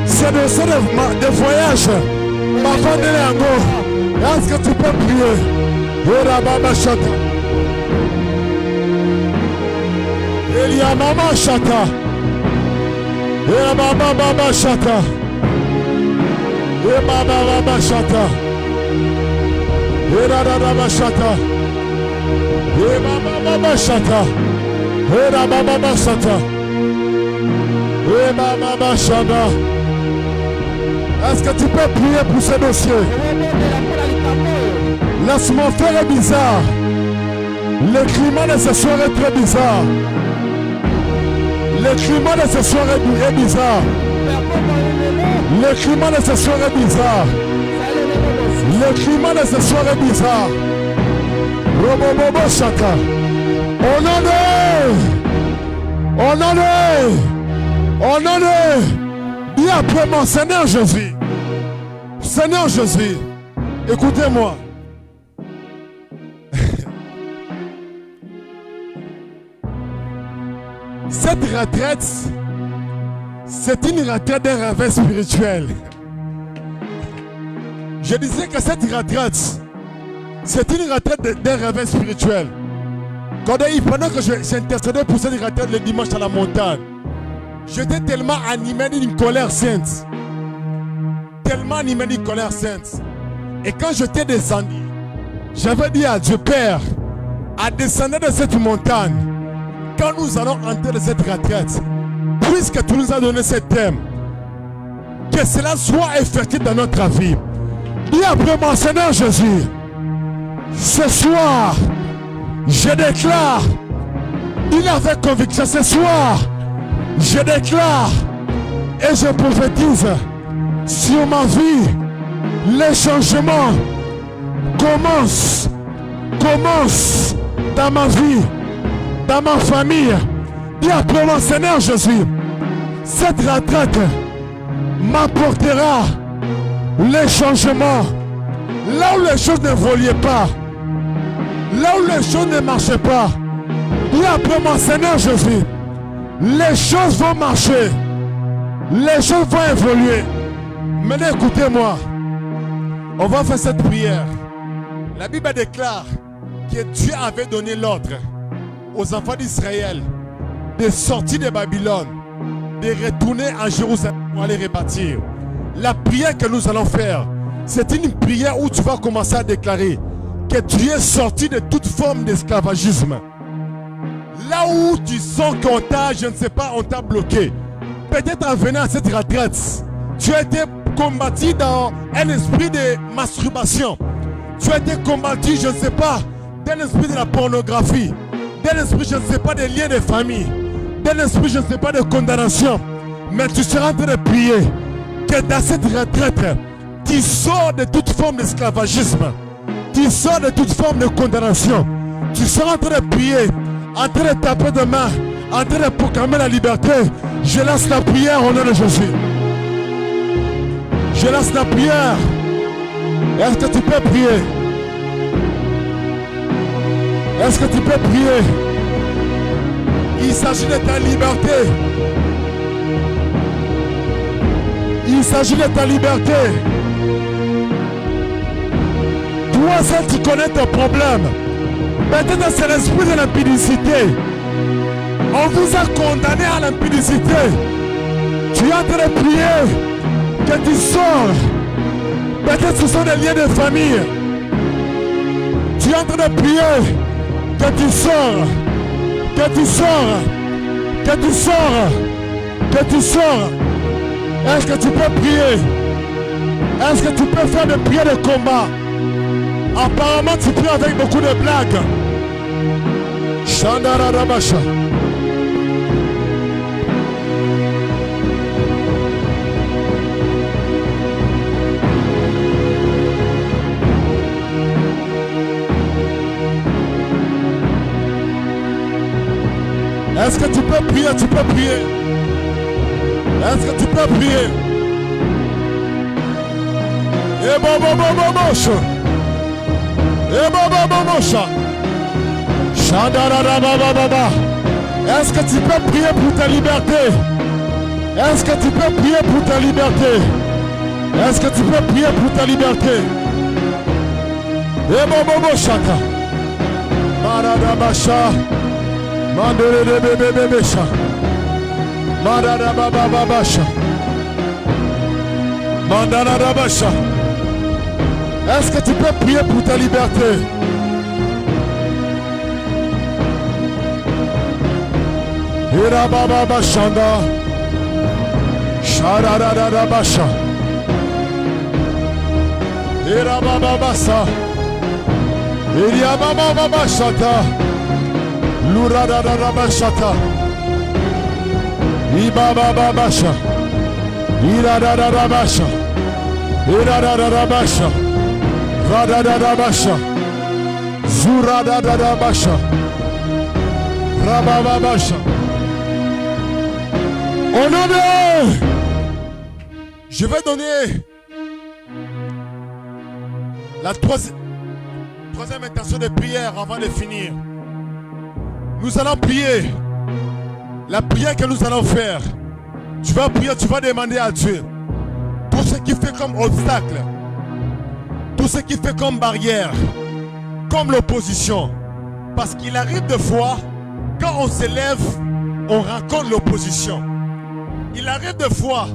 c'est dossier de voyage. Est-ce que tu peux prier? Baba Shata. Elia Mama Shata. Baba Shata. Baba Shata. Baba Shata. Baba Shata. Baba Shata. Baba Shata. Est-ce que tu peux prier pour ce dossier? L'atmosphère est bizarre. Le climat de ce soir est très bizarre. Le climat de ce soir est bizarre. Le climat de ce soir est bizarre. Le climat de ce soir est bizarre. Robobobo Shaka. Honoré. Dis après moi, Seigneur Jésus. Seigneur Jésus. Écoutez-moi. Cette retraite, c'est une retraite d'un réveil spirituel. Je disais que cette retraite, c'est une retraite d'un réveil spirituel. Pendant que j'intercédais pour cette retraite le dimanche à la montagne, j'étais tellement animé d'une colère sainte. Tellement animé d'une colère sainte. Et quand j'étais descendu, j'avais dit à Dieu, Père, à descendre de cette montagne, quand nous allons entrer dans cette retraite, puisque tu nous as donné ce thème, que cela soit effectif dans notre vie. Dis après moi, Seigneur Jésus, ce soir, je déclare, dis avec conviction, ce soir, je déclare et je prophétise sur ma vie, les changements commencent dans ma vie, dans ma famille. Dis après moi, Seigneur Jésus, cette retraite m'apportera les changements là où les choses n'évoluaient pas, là où les choses ne marchaient pas. Dis après moi, Seigneur Jésus, les choses vont marcher, les choses vont évoluer. Maintenant écoutez-moi, on va faire cette prière. La Bible déclare que Dieu avait donné l'ordre aux enfants d'Israël de sortir de Babylone, de retourner à Jérusalem pour aller rebâtir. La prière que nous allons faire, c'est une prière où tu vas commencer à déclarer que tu es sorti de toute forme d'esclavagisme. Là où tu sens qu'on t'a, je ne sais pas, on t'a bloqué. Peut-être en venant à cette retraite, tu as été combattu dans un esprit de masturbation. Tu as été combattu, je ne sais pas, d'un esprit de la pornographie, d'un esprit, je ne sais pas, des liens de famille, d'un esprit, je ne sais pas, de condamnation. Mais tu seras en train de prier que dans cette retraite, tu sors de toute forme d'esclavagisme, tu sors de toute forme de condamnation. Tu seras en train de prier, en train de taper de main, en train de proclamer la liberté. Je lance la prière au nom de Jésus. Je lance la prière. Est-ce que tu peux prier? Est-ce que tu peux prier? Il s'agit de ta liberté. Il s'agit de ta liberté. Toi seul tu connais ton problème. Maintenant c'est l'esprit de l'impudicité. On vous a condamné à l'impudicité. Tu es en train de prier que tu sors. Peut-être ce sont des liens de famille. Tu es en train de prier que tu sors. Que tu sors. Que tu sors. Que tu sors. Est-ce que tu peux prier? Est-ce que tu peux faire des prières de combat? Apparemment tu pries avec beaucoup de blagues. Chandara Rabasha. Est-ce que tu peux prier? Tu peux prier. Est-ce que tu peux prier? Et est-ce que tu peux prier pour ta liberté? Est-ce que tu peux prier pour ta liberté? Est-ce que tu peux prier pour ta liberté? Et Bobo Chaka. Marada Basha. Mandere de bébé Besha. Marada Baba Basha. Mandara Basha. Est-ce que tu peux prier pour ta liberté? Ira Baba Bashanda. Sharada Basha. Ira Baba Basa. Iria Baba Bashata. Lurada Bashata. Ibaba Basha. Ira Basha. Ira Basha. Rada Basha. Zurada Basha. Rababa Basha. Au nom de... Je vais donner la troisième intention de prière avant de finir. Nous allons prier. La prière que nous allons faire, tu vas prier, tu vas demander à Dieu tout ce qui fait comme obstacle, tout ce qui fait comme barrière, comme l'opposition. Parce qu'il arrive des fois, quand on s'élève, on rencontre l'opposition. Il arrive des fois,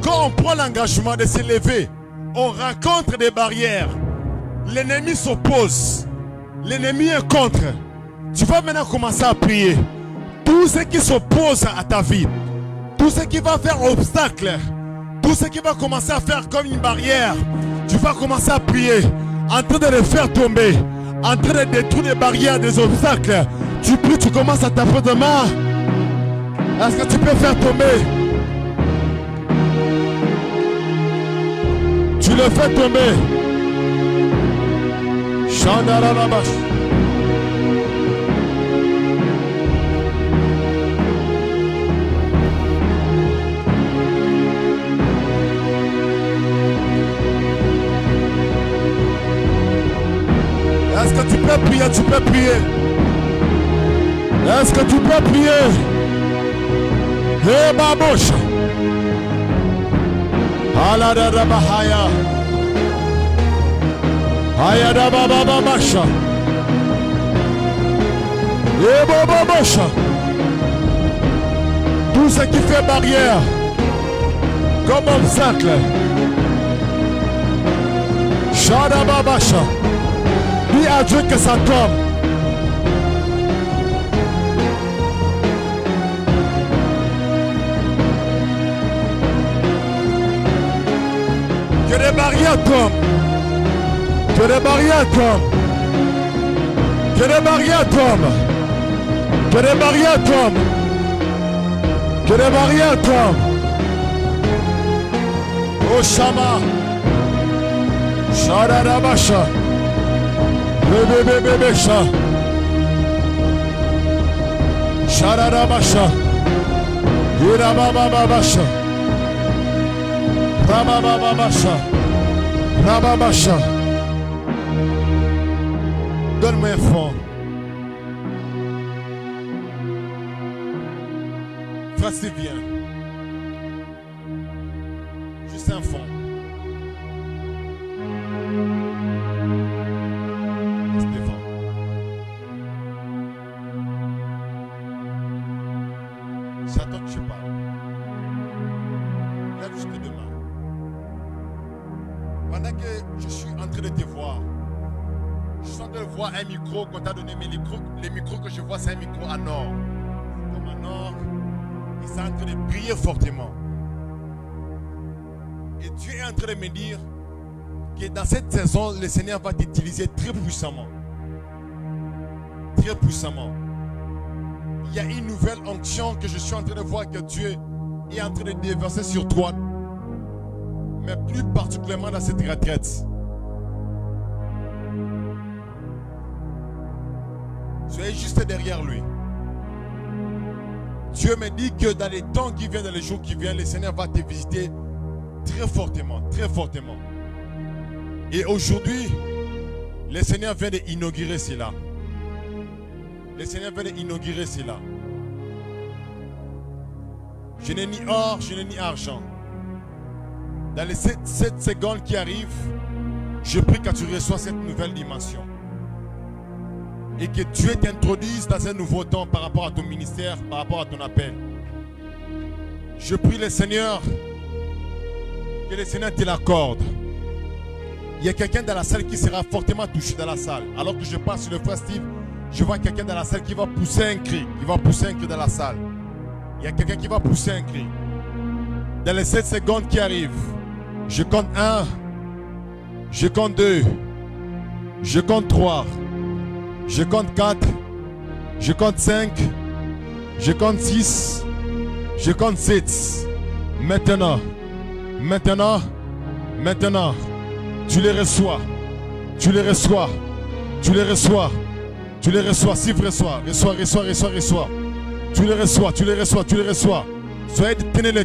quand on prend l'engagement de s'élever, on rencontre des barrières. L'ennemi s'oppose. L'ennemi est contre. Tu vas maintenant commencer à prier. Tout ce qui s'oppose à ta vie, tout ce qui va faire obstacle, tout ce qui va commencer à faire comme une barrière, tu vas commencer à prier, en train de les faire tomber, en train de détruire les barrières, des obstacles. Tu pries, tu commences à taper de main. Est-ce que tu peux faire tomber? Tu le fais tomber. Chandara la vache. Est-ce que tu peux prier? Tu peux prier. Est-ce que tu peux prier? Hé babouche. Aladada bahaya. Ayada baba babasha. Hé babouche. Tout ce qui fait barrière, comme obstacle. Shada babasha. Dis à Dieu que ça tombe. Que les barrières tombent. Que les barrières tombent. Que les barrières tombent. Que les barrières tombent. Que les barrières tombent. Oh Shama. Shadarabasha. Bébé chat. Shadarabasha. Irabababasha. Rabababasha. Rababasha. Donne-moi un fond. Frère, c'est bien. Juste un fond. C'est à toi que je parle. Lève juste tes deux mains. Pendant que je suis en train de te voir, je suis en train de voir un micro qu'on t'a donné, mais les micros que je vois, c'est un micro en or. Comme en or, et c'est en train de briller fortement. Et Dieu est en train de me dire que dans cette saison, le Seigneur va t'utiliser très puissamment. Très puissamment. Il y a une nouvelle onction que je suis en train de voir que Dieu est en train de déverser sur toi. Mais plus particulièrement dans cette retraite. Soyez juste derrière lui. Dieu me dit que dans les temps qui viennent, dans les jours qui viennent, le Seigneur va te visiter très fortement, très fortement. Et aujourd'hui, le Seigneur vient d'inaugurer cela. Le Seigneur vient d'inaugurer cela. Je n'ai ni or, je n'ai ni argent. Dans les 7 secondes qui arrivent, je prie que tu reçois cette nouvelle dimension. Et que Dieu t'introduise dans un nouveau temps par rapport à ton ministère, par rapport à ton appel. Je prie le Seigneur, que le Seigneur te l'accorde. Il y a quelqu'un dans la salle qui sera fortement touché dans la salle. Alors que je passe sur le frère Steve, je vois quelqu'un dans la salle qui va pousser un cri. Il va pousser un cri dans la salle. Il y a quelqu'un qui va pousser un cri. Dans les 7 secondes qui arrivent, je compte 1, je compte 2, je compte 3, je compte 4, je compte 5, je compte 6, je compte 7. Maintenant, tu les reçois, tu les reçois, tu les reçois, tu les reçois, si reçois, reçois. Tu les reçois, tu les reçois, tu les reçois. Soyez, tenez-les.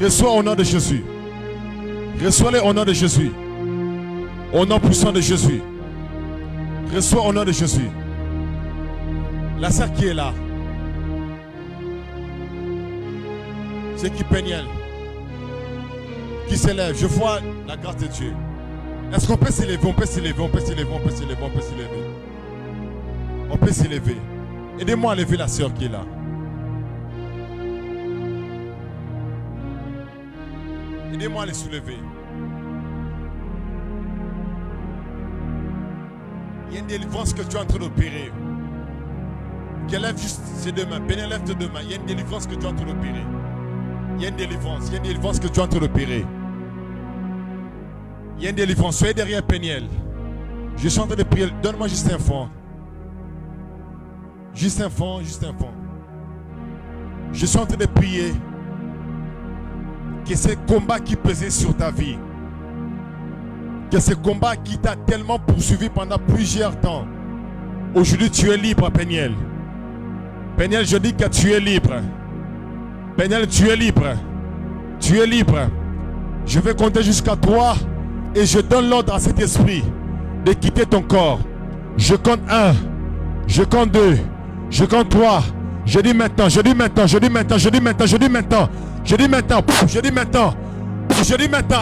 Reçois au nom de Jésus. Reçois-les au nom de Jésus. Au nom puissant de Jésus. Reçois au nom de Jésus. La sœur qui est là, c'est qui Péniel, qui s'élève. Je vois la grâce de Dieu. Est-ce qu'on peut s'élever? On peut s'élever. Aidez-moi à lever la sœur qui est là. Aidez-moi à les soulever. Il y a une délivrance que tu es en train d'opérer. Qu'elle lève juste ses deux mains. Péniel, lève tes deux mains. Il y a une délivrance que tu es en train d'opérer. Il y a une délivrance que tu es en train d'opérer. Il y a une délivrance. Soyez derrière Péniel. Je suis en train de prier. Donne-moi juste un fond. Juste un fond. Je suis en train de prier que ces combats qui pesaient sur ta vie, que ces combats qui t'a tellement poursuivi pendant plusieurs temps, aujourd'hui tu es libre, Péniel. Péniel, je dis que tu es libre. Péniel, tu es libre. Tu es libre. Je vais compter jusqu'à 3 et je donne l'ordre à cet esprit de quitter ton corps. Je compte 1, je compte 2, je compte 3. Je dis maintenant.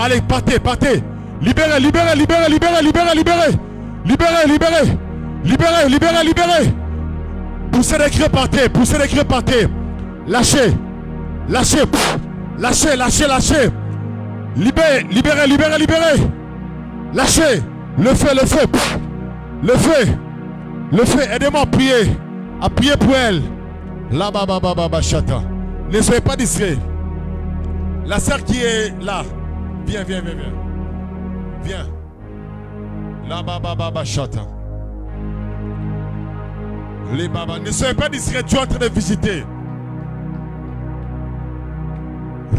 Allez, partez. Libérez. Poussez les cris, partez. Lâchez. Libérez. Lâchez. Le feu. Aidez-moi à prier pour elle. Là-bas, chata. Ne soyez pas distrait. La sœur qui est là, viens. Là-bas, chata. Les babas, ne soyez pas distrait, tu es en train de visiter.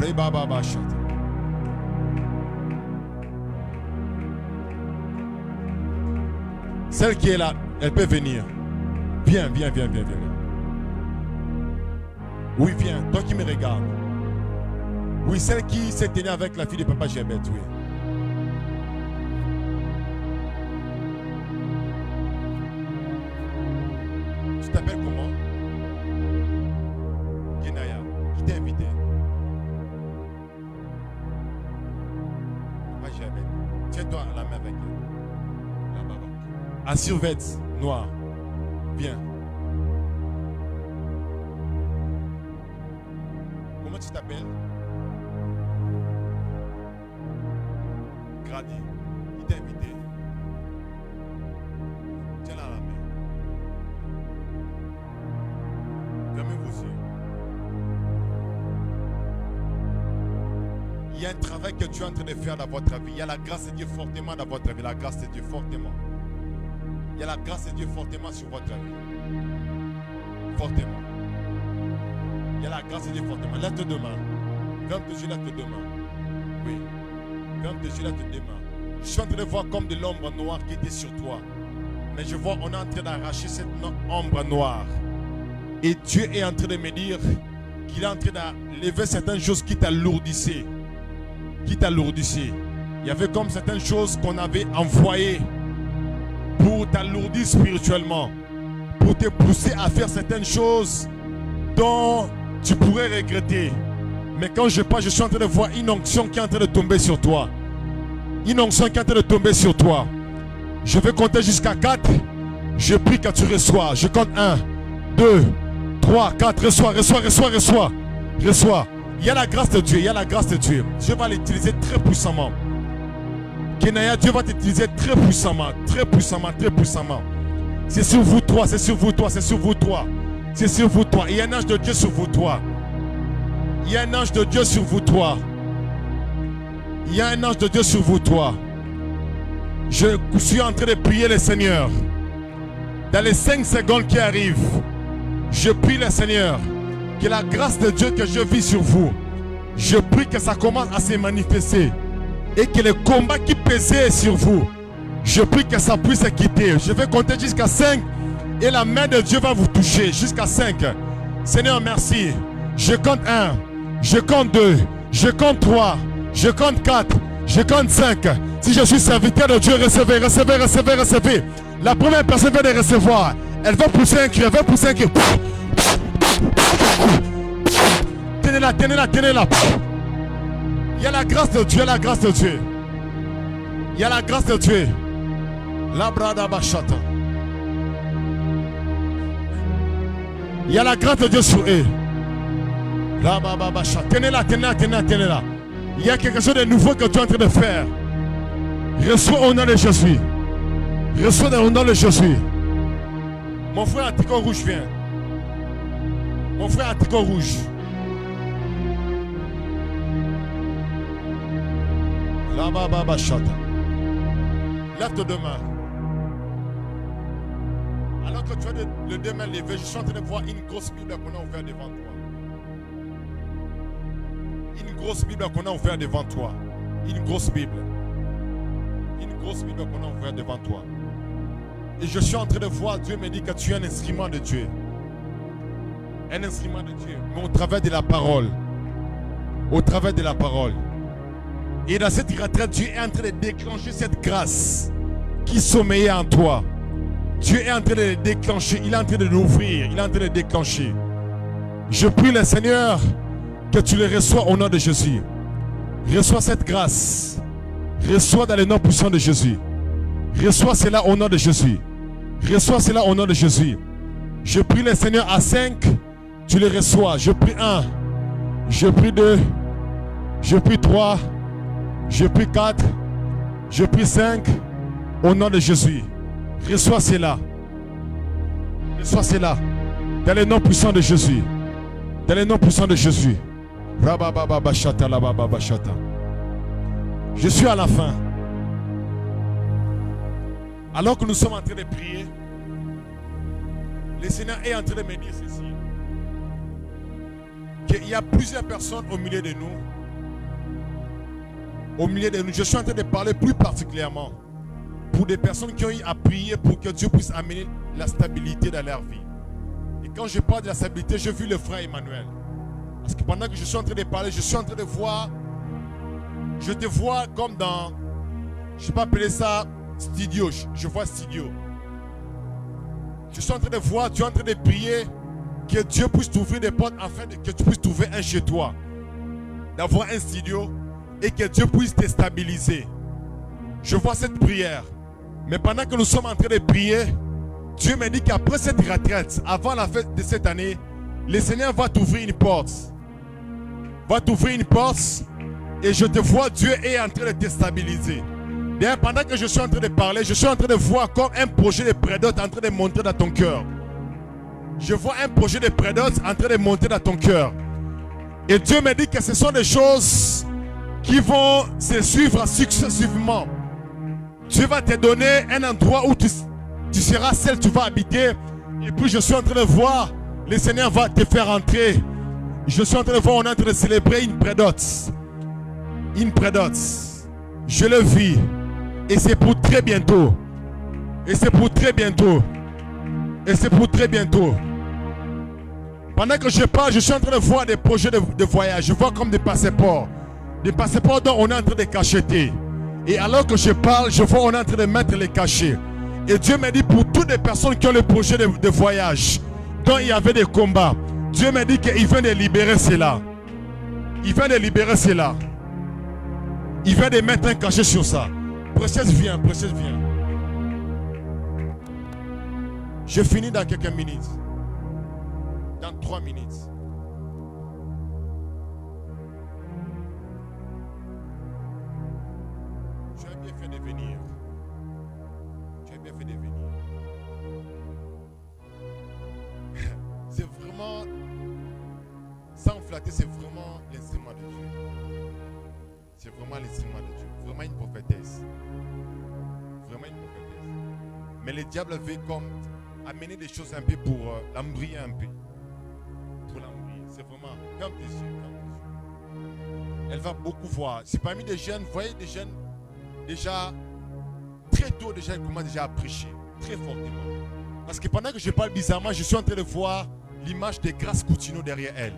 Les babas, chata. Celle qui est là, elle peut venir. Viens. Oui, viens, toi qui me regardes. Oui, celle qui s'est tenue avec la fille de Papa Gérbet, oui. Tu t'appelles comment? Genaya, qui t'a invité? Papa Gérbet, tiens-toi à la main avec elle. Là-bas. À survêt noir, viens. Comment tu t'appelles? Grady. Qui t'a invité? Tiens-la à la main. Fermez vos yeux. Il y a un travail que tu es en train de faire dans votre vie. Il y a la grâce de Dieu fortement dans votre vie. La grâce de Dieu fortement. Il y a la grâce de Dieu fortement sur votre vie. Fortement. Il y a la grâce de Dieu fortement. Lève tes deux mains. Ferme tes yeux, lève tes deux mains. Oui. Ferme tes yeux, lève tes deux mains. Je suis en train de voir comme de l'ombre noire qui était sur toi. Mais je vois, on est en train d'arracher cette ombre noire. Et Dieu est en train de me dire qu'il est en train d'enlever certaines choses qui t'alourdissaient. Il y avait comme certaines choses qu'on avait envoyées pour t'alourdir spirituellement. Pour te pousser à faire certaines choses dont tu pourrais regretter. Mais quand je parle, je suis en train de voir une onction qui est en train de tomber sur toi. Une onction qui est en train de tomber sur toi. Je vais compter jusqu'à 4. Je prie que tu reçois. Je compte 1, 2, 3, 4. Reçois, reçois, reçois, reçois. Reçois. Il y a la grâce de Dieu. Il y a la grâce de Dieu. Dieu va l'utiliser très puissamment. Kenaya, Dieu va t'utiliser très puissamment. Très puissamment, très puissamment. C'est sur vous trois, c'est sur vous trois, c'est sur vous trois. C'est sur vous trois. Il y a un ange de Dieu sur vous trois. Il y a un ange de Dieu sur vous trois. Il y a un ange de Dieu sur vous trois. Je suis en train de prier le Seigneur. Dans les 5 secondes qui arrivent, je prie le Seigneur que la grâce de Dieu que je vis sur vous, je prie que ça commence à se manifester et que le combat qui pesait sur vous, je prie que ça puisse se quitter. Je vais compter jusqu'à 5 et la main de Dieu va vous toucher jusqu'à 5. Seigneur, merci. Je compte 1, je compte 2, je compte 3, je compte 4, je compte 5. Si je suis serviteur de Dieu, recevez, recevez, recevez, recevez. La première personne vient de recevoir. Elle va pousser un cri, elle va pousser un cri. Tenez-la, tenez-la, tenez-la. Il y a la grâce de Dieu, la grâce de Dieu. Il y a la grâce de Dieu. La brada bachata. Il y a la grâce de Dieu sur eux. La baba bachata. Tenez-la, tenez-la, tenez-la, tenez-la. Il y a quelque chose de nouveau que tu es en train de faire. Reçois au nom de Jésus. Reçois au nom de Jésus. Mon frère à tricot rouge vient. Mon frère à tricot rouge. La baba bachata. Lève tes deux mains. Alors que tu as les deux mains levées, je suis en train de voir une grosse Bible qu'on a ouverte devant toi. Une grosse Bible qu'on a ouverte devant toi. Une grosse Bible. Une grosse Bible qu'on a ouverte devant toi. Et je suis en train de voir, Dieu me dit que tu es un instrument de Dieu. Un instrument de Dieu. Mais au travers de la parole. Au travers de la parole. Et dans cette retraite, Dieu est en train de déclencher cette grâce qui sommeillait en toi. Dieu est en train de le déclencher. Il est en train de l'ouvrir. Il est en train de le déclencher. Je prie le Seigneur que tu le reçois au nom de Jésus. Reçois cette grâce. Reçois dans le nom puissant de Jésus. Reçois cela au nom de Jésus. Reçois cela au nom de Jésus. Je prie le Seigneur à 5. Tu le reçois. Je prie 1. Je prie 2. Je prie 3. Je prie 4. Je prie 5. Au nom de Jésus. Reçois cela. Reçois cela. Dans le nom puissant de Jésus. Dans le nom puissant de Jésus. Je suis à la fin. Alors que nous sommes en train de prier, le Seigneur est en train de me dire ceci. Qu'il y a plusieurs personnes au milieu de nous. Au milieu de nous. Je suis en train de parler plus particulièrement pour des personnes qui ont eu à prier pour que Dieu puisse amener la stabilité dans leur vie. Et quand je parle de la stabilité, j'ai vu le frère Emmanuel. Parce que pendant que je suis en train de parler, je suis en train de voir, je te vois comme dans, je ne sais pas appeler ça studio, je vois studio. Je suis en train de voir, tu es en train de prier que Dieu puisse t'ouvrir des portes afin que tu puisses trouver un chez toi. D'avoir un studio et que Dieu puisse te stabiliser. Je vois cette prière. Mais pendant que nous sommes en train de prier, Dieu me dit qu'après cette retraite, avant la fête de cette année, le Seigneur va t'ouvrir une porte. Va t'ouvrir une porte et je te vois, Dieu est en train de te stabiliser. D'ailleurs, pendant que je suis en train de parler, je suis en train de voir comme un projet de prédote en train de monter dans ton cœur. Je vois un projet de prédote en train de monter dans ton cœur. Et Dieu me dit que ce sont des choses qui vont se suivre successivement. Dieu va te donner un endroit où tu seras seul, tu vas habiter. Et puis je suis en train de voir, le Seigneur va te faire entrer. Je suis en train de voir, on est en train de célébrer une prédote. Une prédote. Je le vis. Et c'est pour très bientôt. Et c'est pour très bientôt. Et c'est pour très bientôt. Pendant que je parle, je suis en train de voir des projets de voyage. Je vois comme des passeports. Des passeports dont on est en train de cacheter. Et alors que je parle, je vois on est en train de mettre les cachets. Et Dieu me dit pour toutes les personnes qui ont le projet de voyage, dont il y avait des combats, Dieu me dit qu'il vient de libérer cela. Il vient de libérer cela. Il vient de mettre un cachet sur ça. Précieuse, viens, précieuse, viens. Je finis dans quelques minutes. Dans 3 minutes. Tu as bien fait de venir. Tu as bien fait de venir. C'est vraiment, sans flatter, c'est vraiment l'instrument de Dieu. C'est vraiment l'instrument de Dieu. Vraiment une prophétesse. Vraiment une prophétesse. Mais le diable veut comme amener des choses un peu pour l'embrouiller un peu. Pour l'embrouiller. C'est vraiment, ferme tes yeux, ferme tes yeux. Elle va beaucoup voir. C'est parmi des jeunes, vous voyez des jeunes, déjà, très tôt déjà, ils commencent déjà à prêcher. Très fortement. Parce que pendant que je parle bizarrement, je suis en train de voir l'image de Grace Coutinho derrière elle.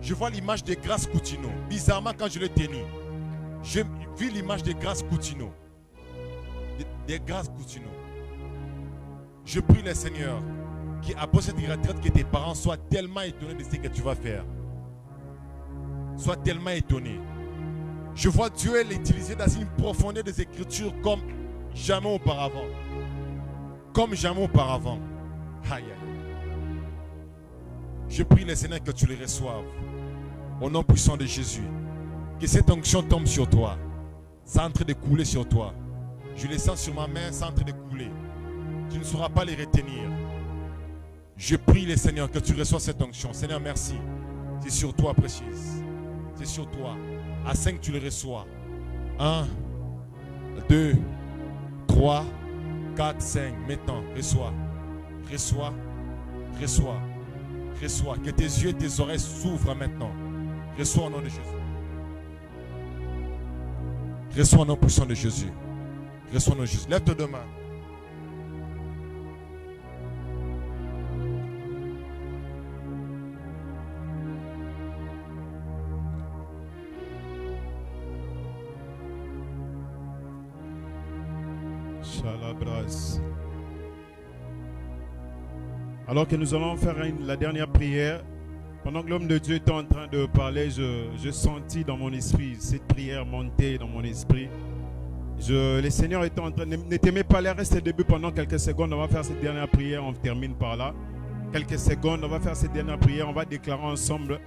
Je vois l'image de Grace Coutinho. Bizarrement, quand je l'ai tenu, je vis l'image de Grace Coutinho. De Grace Coutinho. Je prie le Seigneur qu'après cette retraite, que tes parents soient tellement étonnés de ce que tu vas faire. Sois tellement étonnés. Je vois Dieu l'utiliser dans une profondeur des Écritures comme jamais auparavant. Comme jamais auparavant. Aïe, aïe. Je prie le Seigneur que tu le reçoives. Au nom puissant de Jésus. Que cette onction tombe sur toi. C'est en train de couler sur toi. Je le sens sur ma main, c'est en train de couler. Tu ne sauras pas les retenir. Je prie le Seigneur que tu reçoives cette onction. Seigneur, merci. C'est sur toi, précieuse. C'est sur toi. À 5, tu le reçois. 1, 2, 3, 4, 5. Maintenant, reçois. Reçois. Reçois. Reçois. Que tes yeux et tes oreilles s'ouvrent maintenant. Reçois au nom de Jésus. Reçois au nom puissant de Jésus. Reçois au nom de Jésus. Lève tes deux mains. Alors que nous allons faire la dernière prière, pendant que l'homme de Dieu était en train de parler, je sentis dans mon esprit cette prière monter dans mon esprit. Le Seigneur était en train, ne t'aimez pas les restes du début pendant quelques secondes, on va faire cette dernière prière, on termine par là. Quelques secondes, on va faire cette dernière prière, on va déclarer ensemble,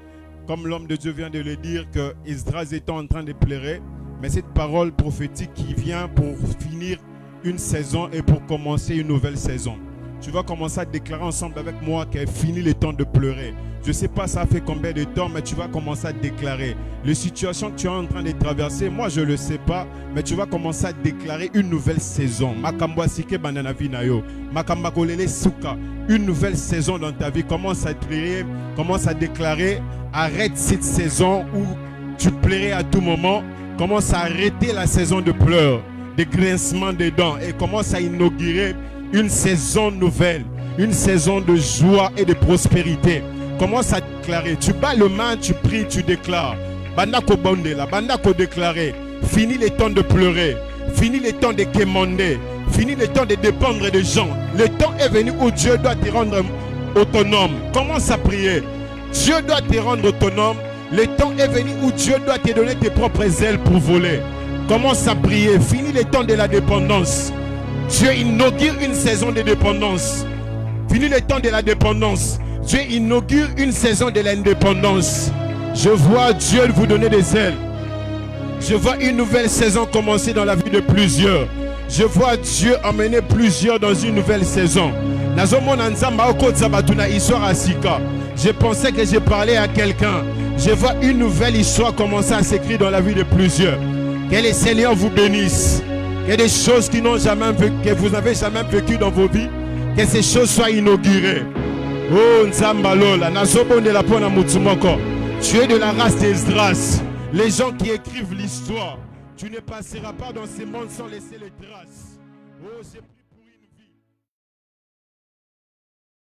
comme l'homme de Dieu vient de le dire, que Esdras était en train de pleurer, mais cette parole prophétique qui vient pour finir une saison et pour commencer une nouvelle saison. Tu vas commencer à déclarer ensemble avec moi qu'il est fini le temps de pleurer. Je ne sais pas ça fait combien de temps, mais tu vas commencer à déclarer. Les situations que tu es en train de traverser, moi je ne le sais pas, mais tu vas commencer à déclarer une nouvelle saison. Une nouvelle saison dans ta vie. Commence à prier, commence à déclarer. Arrête cette saison où tu pleurais à tout moment. Commence à arrêter la saison de pleurs, de grincements des dents et commence à inaugurer une saison nouvelle, une saison de joie et de prospérité. Commence à déclarer. Tu bats le main, tu pries, tu déclares. Bandako bondela, bandako déclarer. Fini le temps de pleurer. Fini le temps de quémander. Fini le temps de dépendre des gens. Le temps est venu où Dieu doit te rendre autonome. Commence à prier. Dieu doit te rendre autonome. Le temps est venu où Dieu doit te donner tes propres ailes pour voler. Commence à prier. Fini le temps de la dépendance. Dieu inaugure une saison de dépendance. Fini le temps de la dépendance. Dieu inaugure une saison de l'indépendance. Je vois Dieu vous donner des ailes. Je vois une nouvelle saison commencer dans la vie de plusieurs. Je vois Dieu emmener plusieurs dans une nouvelle saison. Je pensais que j'ai parlé à quelqu'un. Je vois une nouvelle histoire commencer à s'écrire dans la vie de plusieurs. Que le Seigneur vous bénisse. Que des choses qui n'ont jamais vécu, que vous n'avez jamais vécu dans vos vies, que ces choses soient inaugurées. Oh Nzambalola, nazobonde la pona mutumoko. Tu es de la race d'Esdras. Les gens qui écrivent l'histoire, tu ne passeras pas dans ces mondes sans laisser les traces. Oh,